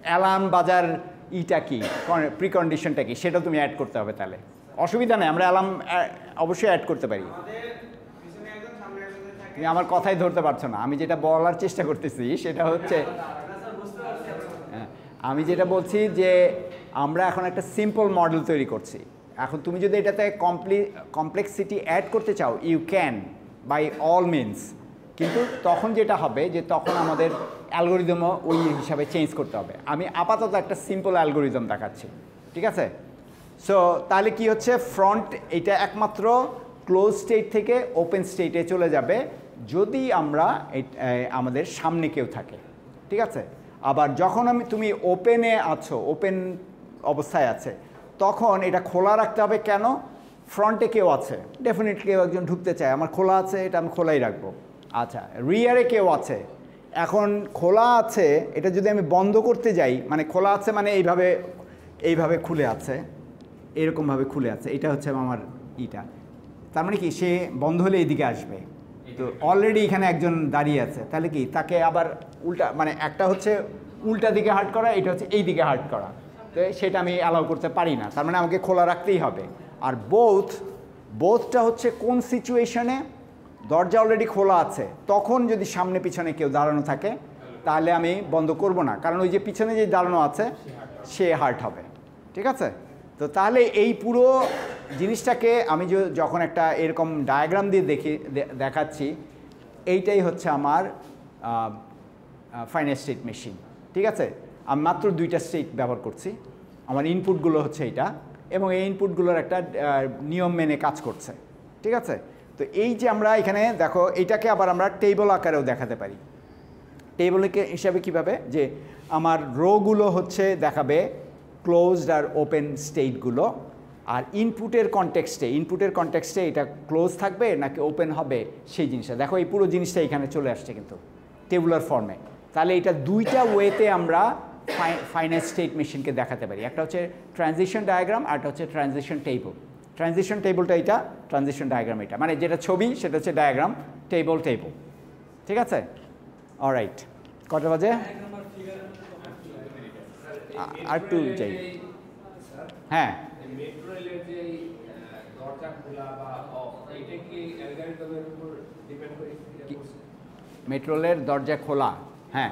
অ্যালার্ম বাজার ইটা কি, প্রিকন্ডিশনটা কি, সেটা তুমি অ্যাড করতে হবে। তাহলে অসুবিধা নেই, আমরা অ্যালার্ম অবশ্যই অ্যাড করতে পারি। তুমি আমার কথাই ধরতে পারছো না, আমি যেটা বলার চেষ্টা করতেছি সেটা হচ্ছে, আমি যেটা বলছি যে আমরা এখন একটা সিম্পল মডেল তৈরি করছি। এখন তুমি যদি এটাতে কমপ্লেক্সিটি অ্যাড করতে চাও, you can by all means, কিন্তু তখন যেটা হবে যে তখন আমাদের অ্যালগোরিদমও ওই হিসাবে চেঞ্জ করতে হবে। আমি আপাতত একটা সিম্পল অ্যালগোরিদম দেখাচ্ছি, ঠিক আছে? সো তাহলে কি হচ্ছে, ফ্রন্ট এটা একমাত্র ক্লোজ স্টেট থেকে ওপেন স্টেটে চলে যাবে যদি আমরা আমাদের সামনে কেউ থাকে, ঠিক আছে? আবার যখন তুমি ওপেনে আছো, ওপেন অবস্থায় আছে, তখন এটা খোলা রাখতে হবে। কেন? ফ্রন্টে কেউ আছে, ডেফিনেটলি কেউ একজন ঢুকতে চায়, আমার খোলা আছে, এটা আমি খোলাই রাখবো। আচ্ছা, রিয়ারে কেউ আছে, এখন খোলা আছে, এটা যদি আমি বন্ধ করতে যাই, মানে খোলা আছে মানে এইভাবে খুলে আছে, এরকমভাবে খুলে আছে, এটা হচ্ছে আমার ইটা, তার মানে কি সে বন্ধ হলে এইদিকে আসবে। তো অলরেডি এখানে একজন দাঁড়িয়ে আছে, তাহলে কি তাকে আবার উল্টা, মানে একটা হচ্ছে উল্টা দিকে হার্ট করা, এটা হচ্ছে এই দিকে হার্ট করা, তো সেটা আমি অ্যালাউ করতে পারি না, তার মানে আমাকে খোলা রাখতেই হবে। আর বোথটা হচ্ছে কোন সিচুয়েশনে, দরজা অলরেডি খোলা আছে, তখন যদি সামনে পিছনে কেউ দাঁড়ানো থাকে তাহলে আমি বন্ধ করব না, কারণ ওই যে পিছনে যে দাঁড়ানো আছে সে হার্ট হবে, ঠিক আছে? তো তাহলে এই পুরো জিনিসটাকে আমি যখন একটা এরকম ডায়াগ্রাম দিয়ে দেখাচ্ছি, এইটাই হচ্ছে আমার ফাইনাল স্টেট মেশিন, ঠিক আছে? আমি মাত্র 2টা স্টেট ব্যবহার করছি, আমার ইনপুটগুলো হচ্ছে এইটা, এবং এই ইনপুটগুলোর একটা নিয়ম মেনে কাজ করছে, ঠিক আছে? তো এই যে আমরা এখানে দেখো, এইটাকে আবার আমরা টেবল আকারেও দেখাতে পারি। টেবলকে হিসাবে কিভাবে, যে আমার রোগুলো হচ্ছে দেখাবে ক্লোজড আর ওপেন স্টেটগুলো, আর ইনপুটের কনটেক্সটে এটা ক্লোজ থাকবে নাকি ওপেন হবে সেই জিনিসটা দেখো, এই পুরো জিনিসটা এখানে চলে আসছে কিন্তু টেবুলার ফর্মে। তাহলে এটা 2টা ওয়েতে আমরা ফাইনাল স্টেট মেশিনকে দেখাতে পারি, একটা হচ্ছে ট্রানজিশন ডায়াগ্রাম আর একটা হচ্ছে ট্রানজিশন টেবল। ট্রানজিশন টেবলটা এটা, ট্রানজিশন ডায়াগ্রাম এটা, মানে যেটা ছবি সেটা হচ্ছে ডায়াগ্রাম, টেবল, ঠিক আছে? অলরাইট, কটা বাজে? আর একটু যাই। হ্যাঁ, মেট্রো রেলের দরজা খোলা, হ্যাঁ,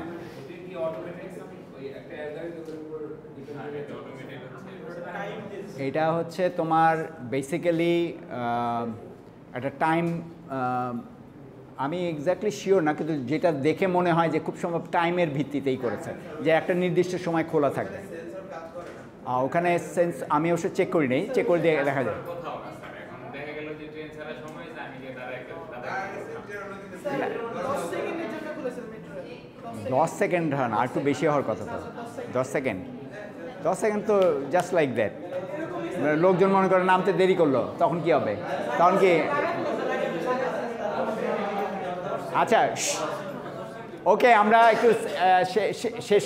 এটা হচ্ছে তোমার বেসিক্যালি একটা টাইম, আমি এক্স্যাক্টলি শিওর না, কিন্তু যেটা দেখে মনে হয় যে খুব সম্ভব টাইমের ভিত্তিতেই করেছে, যে একটা নির্দিষ্ট সময় খোলা থাকবে। ওখানে সেন্স আমি অবশ্য চেক করি নেই, চেক করে দিয়ে দেখা যায়। 10 সেকেন্ড হয় না, আর একটু বেশি হওয়ার কথা তো। 10 সেকেন্ড তো জাস্ট লাইক দ্যাট, লোকজন মনে করে নামতে দেরি করলো, তখন কি হবে? তখন কি, আচ্ছা ওকে, আমরা একটু শেষ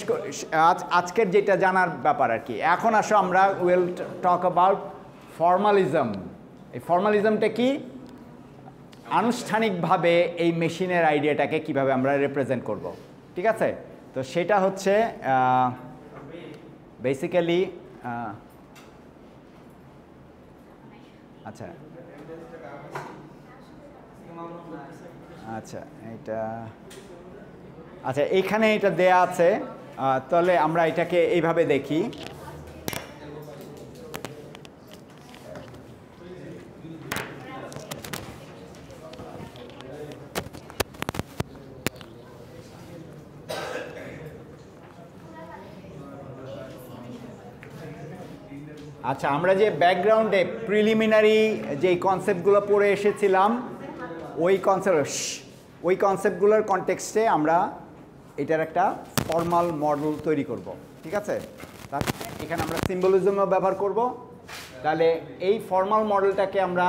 আজকের যেটা জানার ব্যাপার আর কি। এখন আসো আমরা উইল টক অ্যাবাউট ফর্মালিজম। এই ফর্মালিজমটা কি, আনুষ্ঠানিকভাবে এই মেশিনের আইডিয়াটাকে কিভাবে আমরা রিপ্রেজেন্ট করব, ঠিক আছে? তো সেটা হচ্ছে বেসিক্যালি, আচ্ছা এটা, আচ্ছা এইখানে এটা দেয়া আছে, তাহলে আমরা এটাকে এইভাবে দেখি। আচ্ছা, আমরা যে ব্যাকগ্রাউন্ডে প্রিলিমিনারি যেই কনসেপ্টগুলো পড়ে এসেছিলাম ওই কনসেপ্টগুলোর কনটেক্সটে আমরা এটার একটা ফর্মাল মডেল তৈরি করব, ঠিক আছে? এখানে আমরা সিম্বলিজমও ব্যবহার করব। তাহলে এই ফর্মাল মডেলটাকে আমরা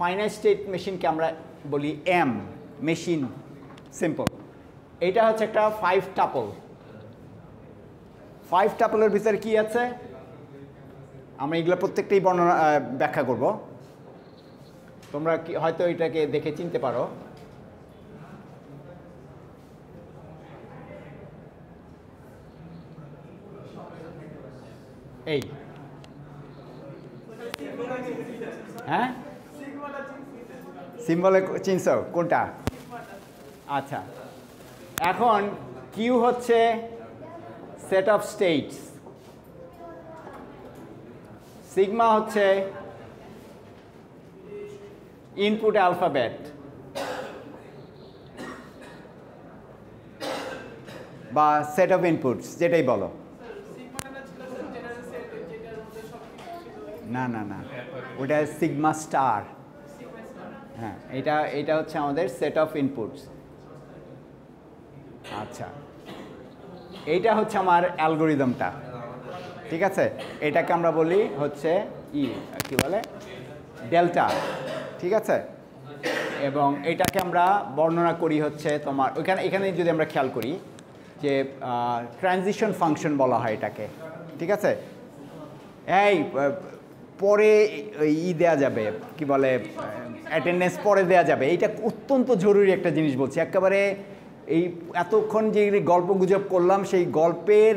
ফাইনাইট স্টেট মেশিনকে আমরা বলি এম মেশিন সিম্পল। এটা হচ্ছে একটা 5 টাপল। 5 টাপলের ভিতরে কি আছে আমরা এগুলো প্রত্যেকটাই বর্ণনা ব্যাখ্যা করব। তোমরা কি হয়তো এটাকে দেখে চিনতে পারো। এই হ্যাঁ, সিম্বলে চিনছো কোনটা? আচ্ছা, এখন কিউ হচ্ছে সেট অফ স্টেটস, সিগমা হচ্ছে ইনপুট অ্যালফাবেট, বা সেট অফ ইনপুটস যেটাই বলো। না না না, ওটা সিগমা স্টার। হ্যাঁ, এটা হচ্ছে আমাদের সেট অফ ইনপুটস। আচ্ছা, এইটা হচ্ছে আমার অ্যালগোরিদমটা, ঠিক আছে? এটাকে আমরা বলি হচ্ছে কি বলে ডেল্টা, ঠিক আছে? এবং এটাকে আমরা বর্ণনা করি হচ্ছে তোমার এখানে যদি আমরা খেয়াল করি যে ট্রানজিশন ফাংশন বলা হয় এটাকে, ঠিক আছে? এই পরে দেয়া যাবে, কি বলে অ্যাটেন্ডেন্স পরে দেয়া যাবে। এইটা অত্যন্ত জরুরি একটা জিনিস বলছি। একেবারে এই এতক্ষণ যে গল্প গুজব করলাম সেই গল্পের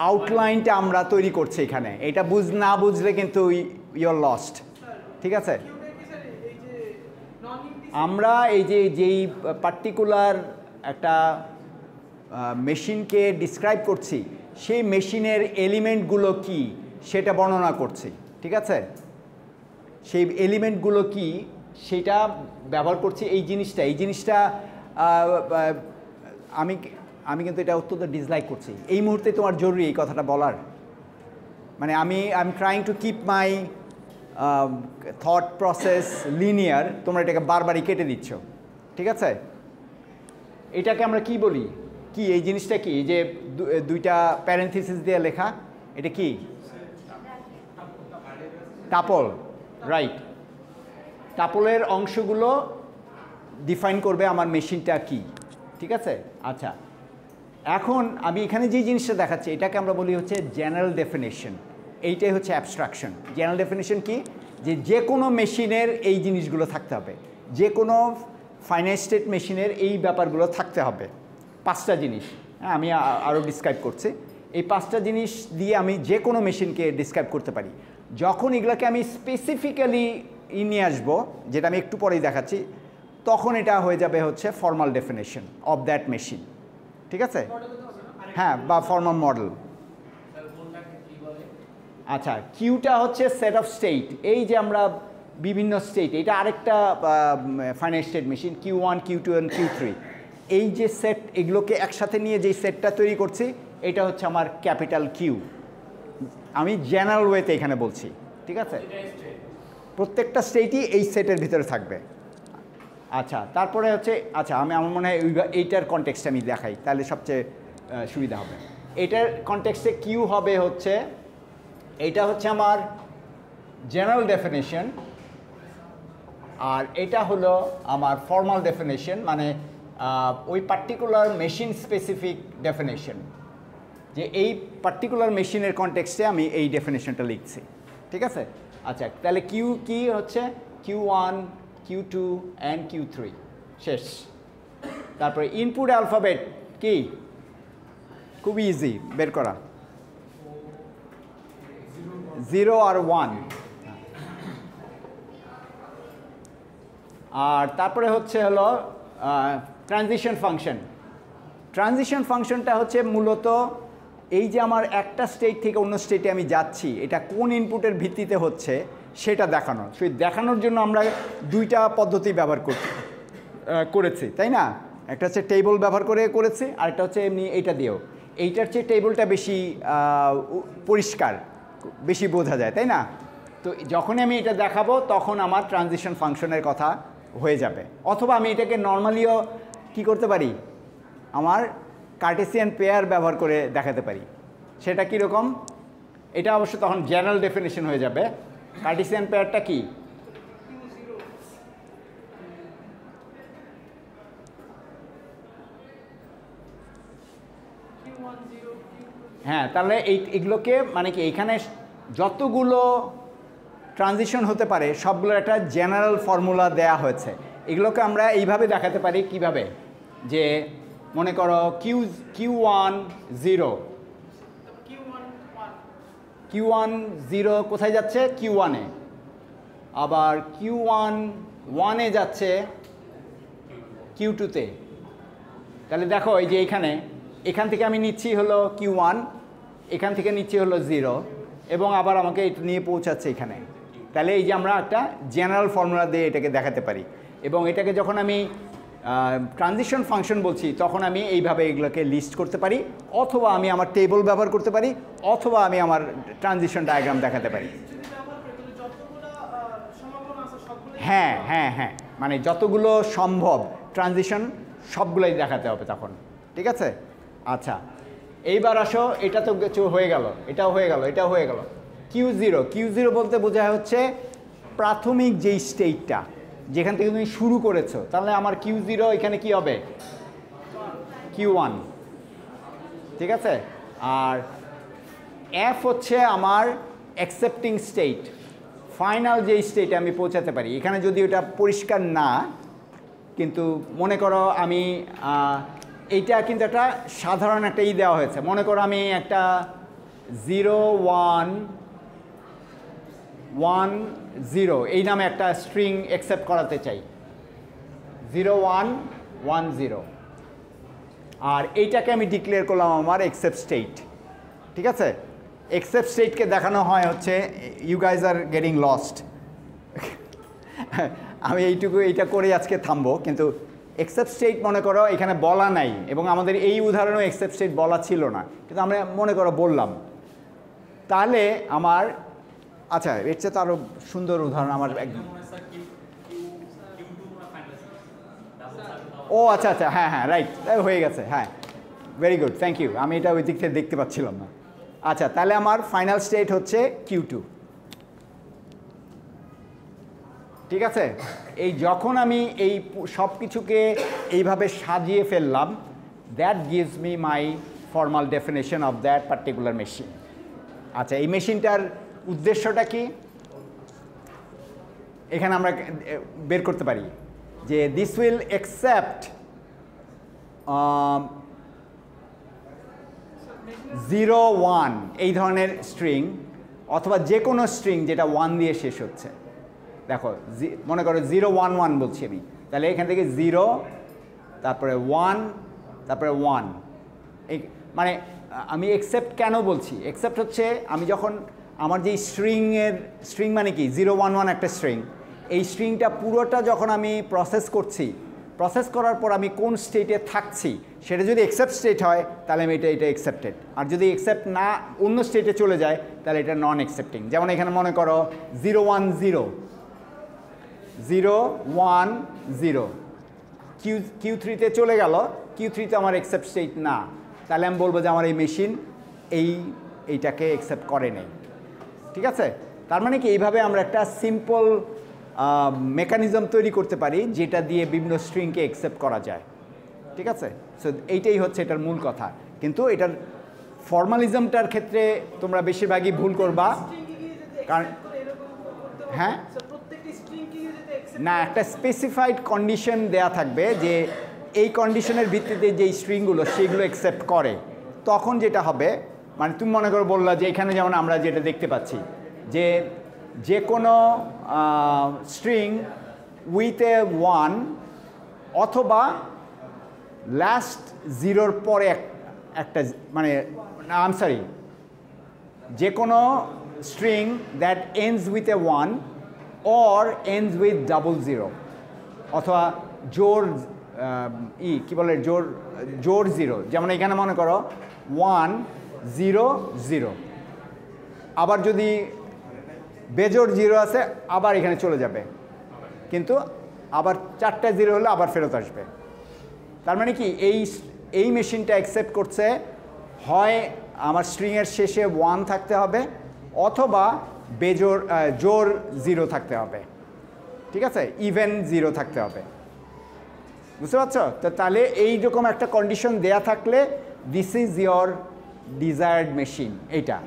আউটলাইনটা আমরা তৈরি করছি এখানে। এটা না বুঝলে কিন্তু ইউর লস্ট, ঠিক আছে? আমরা যেই পার্টিকুলার একটা মেশিনকে ডিসক্রাইব করছি, সেই মেশিনের এলিমেন্টগুলো কি সেটা বর্ণনা করছি, ঠিক আছে? সেই এলিমেন্টগুলো কি সেটা ব্যবহার করছি। এই জিনিসটা আমি কিন্তু এটা অত্যন্ত ডিসলাইক করছি। এই মুহূর্তে তোমার জরুরি এই কথাটা বলার, মানে I am trying to keep my thought process linear, তোমরা এটাকে বারবারই কেটে দিচ্ছ, ঠিক আছে? এটাকে আমরা কি বলি, কি এই জিনিসটা কি, যে দুইটা প্যারেনথিসিস দিয়ে লেখা, এটা কি? Tuple, right. টাপলের অংশগুলো ডিফাইন করবে আমার মেশিনটা কি, ঠিক আছে? আচ্ছা, এখন আমি এখানে যে জিনিসটা দেখাচ্ছি এটাকে আমরা বলি হচ্ছে জেনারেল ডেফিনেশন। এইটাই হচ্ছে অ্যাবস্ট্রাকশন। জেনারেল ডেফিনেশন কি? যে কোনো মেশিনের এই জিনিসগুলো থাকতে হবে, যে কোনো ফাইনাইট স্টেট মেশিনের এই ব্যাপারগুলো থাকতে হবে। 5টা জিনিস, হ্যাঁ, আমি আরও ডিসক্রাইব করছি। এই 5টা জিনিস দিয়ে আমি যে কোনো মেশিনকে ডিসক্রাইব করতে পারি। যখন এগুলোকে আমি স্পেসিফিক্যালি নিয়ে আসবো, যেটা আমি একটু পরেই দেখাচ্ছি, তখন এটা হয়ে যাবে হচ্ছে formal definition of that machine, ঠিক আছে? হ্যাঁ, বা ফর্মাল মডেল। আচ্ছা, কিউটা হচ্ছে সেট অফ স্টেট। এই যে আমরা বিভিন্ন স্টেট, এটা আরেকটা finite state machine, Q1 Q2 and Q3। এই যে সেট, এগুলোকে একসাথে নিয়ে যেই সেটটা তৈরি করছি এটা হচ্ছে আমার ক্যাপিটাল কিউ। আমি জেনারেল ওয়েতে এখানে বলছি, ঠিক আছে? প্রত্যেকটা স্টেটই এই সেটের ভিতরে থাকবে। আচ্ছা, তারপরে হচ্ছে, আচ্ছা আমার মনে হয় এইটার কনটেক্সটে আমি দেখাই, তাহলে সবচেয়ে সুবিধা হবে। এটার কনটেক্সটে কিউ হবে হচ্ছে, এইটা হচ্ছে আমার জেনারেল ডেফিনেশন, আর এটা হলো আমার ফর্মাল ডেফিনেশন, মানে ওই পার্টিকুলার মেশিন স্পেসিফিক ডেফিনেশন, যে এই পার্টিকুলার মেশিনের কনটেক্সটে আমি এই ডেফিনেশনটা লিখছি, ঠিক আছে? আচ্ছা, তাহলে কিউ কি হচ্ছে Q1 Q2 and Q3 শেষ। তারপরে ইনপুট অ্যালফাবেট কি, খুব ইজি বের করা, 0 আর 1। আর তারপরে হলো ট্রানজিশন ফাংশন। ট্রানজিশন ফাংশনটা হচ্ছে মূলত এই যে আমার একটা স্টেট থেকে অন্য স্টেটে আমি যাচ্ছি, এটা কোন ইনপুটের ভিত্তিতে হচ্ছে সেটা দেখানো। সেই দেখানোর জন্য আমরা 2টা পদ্ধতি ব্যবহার করেছি, তাই না? একটা হচ্ছে টেবল ব্যবহার করেছি, আর একটা হচ্ছে এমনি এইটা দিয়েও। এইটার চেয়ে টেবলটা বেশি পরিষ্কার, বেশি বোঝা যায়, তাই না? তো যখনই আমি এটা দেখাবো তখন আমার ট্রানজিশন ফাংশনের কথা হয়ে যাবে। অথবা আমি এটাকে নর্মালিও কি করতে পারি, আমার কার্টেসিয়ান পেয়ার ব্যবহার করে দেখাতে পারি। সেটা কীরকম? এটা অবশ্য তখন জেনারেল ডেফিনেশন হয়ে যাবে। কার্টেসিয়ান পেয়ারটা কি? হ্যাঁ, তাহলে এগুলোকে মানে কি এখানে যতগুলো ট্রানজিশন হতে পারে সবগুলোর একটা জেনারেল ফর্মুলা দেয়া হয়েছে। এগুলোকে আমরা এইভাবে দেখাতে পারি কিভাবে, যে মনে করো Q1 0 Q1 0 কোথায় যাচ্ছে? Q1 এ। আবার Q1 1 এ যাচ্ছে Q2 তে। তাহলে দেখো এই যে এখান থেকে আমি নিচ্ছি হলো Q1, এখান থেকে নিচ্ছি হলো 0, এবং আবার আমাকে এটা নিয়ে পৌঁছাচ্ছে এখানে। তাহলে এই যে আমরা একটা জেনারেল ফর্মুলা দিয়ে এটাকে দেখাতে পারি, এবং এটাকে যখন আমি ট্রানজিশন ফাংশন বলছি তখন আমি এইভাবে এগুলোকে লিস্ট করতে পারি, অথবা আমি আমার টেবল ব্যবহার করতে পারি, অথবা আমি আমার ট্রানজিশন ডায়াগ্রাম দেখাতে পারি। হ্যাঁ হ্যাঁ হ্যাঁ, মানে যতগুলো সম্ভব ট্রানজিশন সবগুলোই দেখাতে হবে তখন। ঠিক আছে? আচ্ছা, এইবার আসো, এটা তো হয়ে গেল, এটাও হয়ে গেল, এটাও হয়ে গেল। Q0 বলতে বোঝায় হচ্ছে প্রাথমিক যেই স্টেটটা যেখান থেকে তুমি শুরু করেছো। তাহলে আমার Q0 এখানে কি হবে? Q1। ঠিক আছে? আর F হচ্ছে আমার অ্যাকসেপ্টিং স্টেট, ফাইনাল যেই স্টেটে আমি পৌঁছাতে পারি। এখানে যদি ওটা পরিষ্কার না, কিন্তু মনে করো আমি এইটা কিন্তু একটা সাধারণ একটা দেওয়া হয়েছে। মনে করো আমি একটা 0 1 1 0 এই নামে একটা স্ট্রিং অ্যাকসেপ্ট করাতে চাই, 0 1 1 0, আর এইটাকে আমি ডিক্লেয়ার করলাম আমার অ্যাকসেপ্ট স্টেট। ঠিক আছে? অ্যাকসেপ্ট স্টেটকে দেখানো হয় হচ্ছে you guys are getting lost. আমি এইটা করে আজকে থামবো, কিন্তু অ্যাকসেপ্ট স্টেট মনে করো এখানে বলা নাই, এবং আমাদের এই উদাহরণে অ্যাকসেপ্ট স্টেট বলা ছিল না, কিন্তু আমরা মনে করো বললাম। তাহলে আমার আচ্ছা, এর চেয়ে তো আরও সুন্দর উদাহরণ আমার একদম। ও আচ্ছা আচ্ছা, হ্যাঁ হ্যাঁ, রাইট, হয়ে গেছে, হ্যাঁ, ভেরি গুড, থ্যাংক ইউ। আমি এটা ওই দিক থেকে দেখতে পাচ্ছিলাম না। আচ্ছা, তাহলে আমার ফাইনাল স্টেট হচ্ছে Q2। ঠিক আছে? এই যখন আমি এই সব কিছুকে এইভাবে সাজিয়ে ফেললাম, that gives me my formal definition of that particular machine. আচ্ছা, এই মেশিনটার উদ্দেশ্যটা কি এখানে আমরা বের করতে পারি, যে দিস উইল অ্যাকসেপ্ট 0 1 এই ধরনের স্ট্রিং, অথবা যে কোনো স্ট্রিং যেটা 1 দিয়ে শেষ হচ্ছে। দেখো, মনে করো 0 1 1 বলছি আমি, তাহলে এখান থেকে 0, তারপরে 1, তারপরে 1। এই মানে আমি অ্যাকসেপ্ট কেন বলছি? অ্যাকসেপ্ট হচ্ছে আমি যখন আমার যেই স্ট্রিং মানে কি 0 1 1 একটা স্ট্রিং, এই স্ট্রিংটা পুরোটা যখন আমি প্রসেস করছি, প্রসেস করার পর আমি কোন স্টেটে থাকছি সেটা যদি অ্যাকসেপ্ট স্টেট হয় তাহলে আমি এটা অ্যাকসেপ্টেড, আর যদি অ্যাকসেপ্ট না অন্য স্টেটে চলে যায় তাহলে এটা নন অ্যাকসেপ্টিং। যেমন এখানে মনে করো 0 1 0 0 1 0, Q3-তে চলে গেল, Q3-তে আমার অ্যাকসেপ্ট স্টেট না, তাহলে আমি বলবো যে আমার এই মেশিন এইটাকে অ্যাকসেপ্ট করে নেই। ঠিক আছে? তার মানে কি এইভাবে আমরা একটা সিম্পল মেকানিজম তৈরি করতে পারি যেটা দিয়ে বিভিন্ন স্ট্রিংকে অ্যাকসেপ্ট করা যায়। ঠিক আছে? সো এইটাই হচ্ছে এটার মূল কথা, কিন্তু এটার ফর্মালিজমটার ক্ষেত্রে তোমরা বেশিরভাগই ভুল করবা। কারণ হ্যাঁ, না, একটা স্পেসিফাইড কন্ডিশন দেয়া থাকবে যে এই কন্ডিশনের ভিত্তিতে যেই স্ট্রিংগুলো সেগুলো অ্যাকসেপ্ট করে। তখন যেটা হবে, মানে তুমি মনে করো বললা যে এখানে যেমন আমরা যেটা দেখতে পাচ্ছি যে কোনো স্ট্রিং উইথ এ 1 অথবা লাস্ট 0-র পরে একটা, মানে আই সরি, যে কোনো string that ends with a 1 or ends with 00, অথবা কি বলে জোর 0। যেমন এখানে মনে করো 1 0 0, আবার যদি বেজোড় 0 আছে আবার এখানে চলে যাবে, কিন্তু আবার 4টা 0 হলে আবার ফেরত আসবে। তার মানে কি এই মেশিনটা অ্যাকসেপ্ট করছে হয় আমার স্ট্রিংয়ের শেষে 1 থাকতে হবে অথবা জোড় 0 থাকতে হবে, ঠিক আছে, ইভেন 0 থাকতে হবে। বুঝতে পারছো? তো তাহলে এইরকম একটা কন্ডিশন দেয়া থাকলে this is your desired machine. এইটা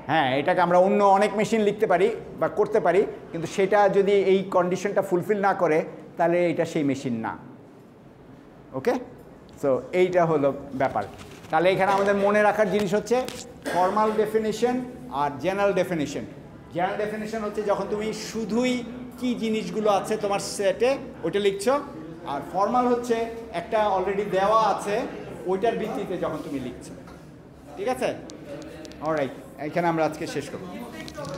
হ্যাঁ, এটাকে আমরা অন্য অনেক মেশিন লিখতে পারি বা করতে পারি, কিন্তু সেটা যদি এই কন্ডিশনটা ফুলফিল না করে তাহলে এটা সেই মেশিন না। ওকে, সো এইটা হলো ব্যাপার। তাহলে এখানে আমাদের মনে রাখার জিনিস হচ্ছে ফর্মাল ডেফিনিশন আর জেনারেল ডেফিনিশন। জেনারেল ডেফিনিশন হচ্ছে যখন তুমি শুধুই কি জিনিসগুলো আছে তোমার সেটে ওইটা লিখছো, আর ফর্মাল হচ্ছে একটা অলরেডি দেওয়া আছে ওইটার ভিত্তিতে যখন তুমি লিখছো। ঠিক আছে, অলরাইট, এখানে আমরা আজকে শেষ করব।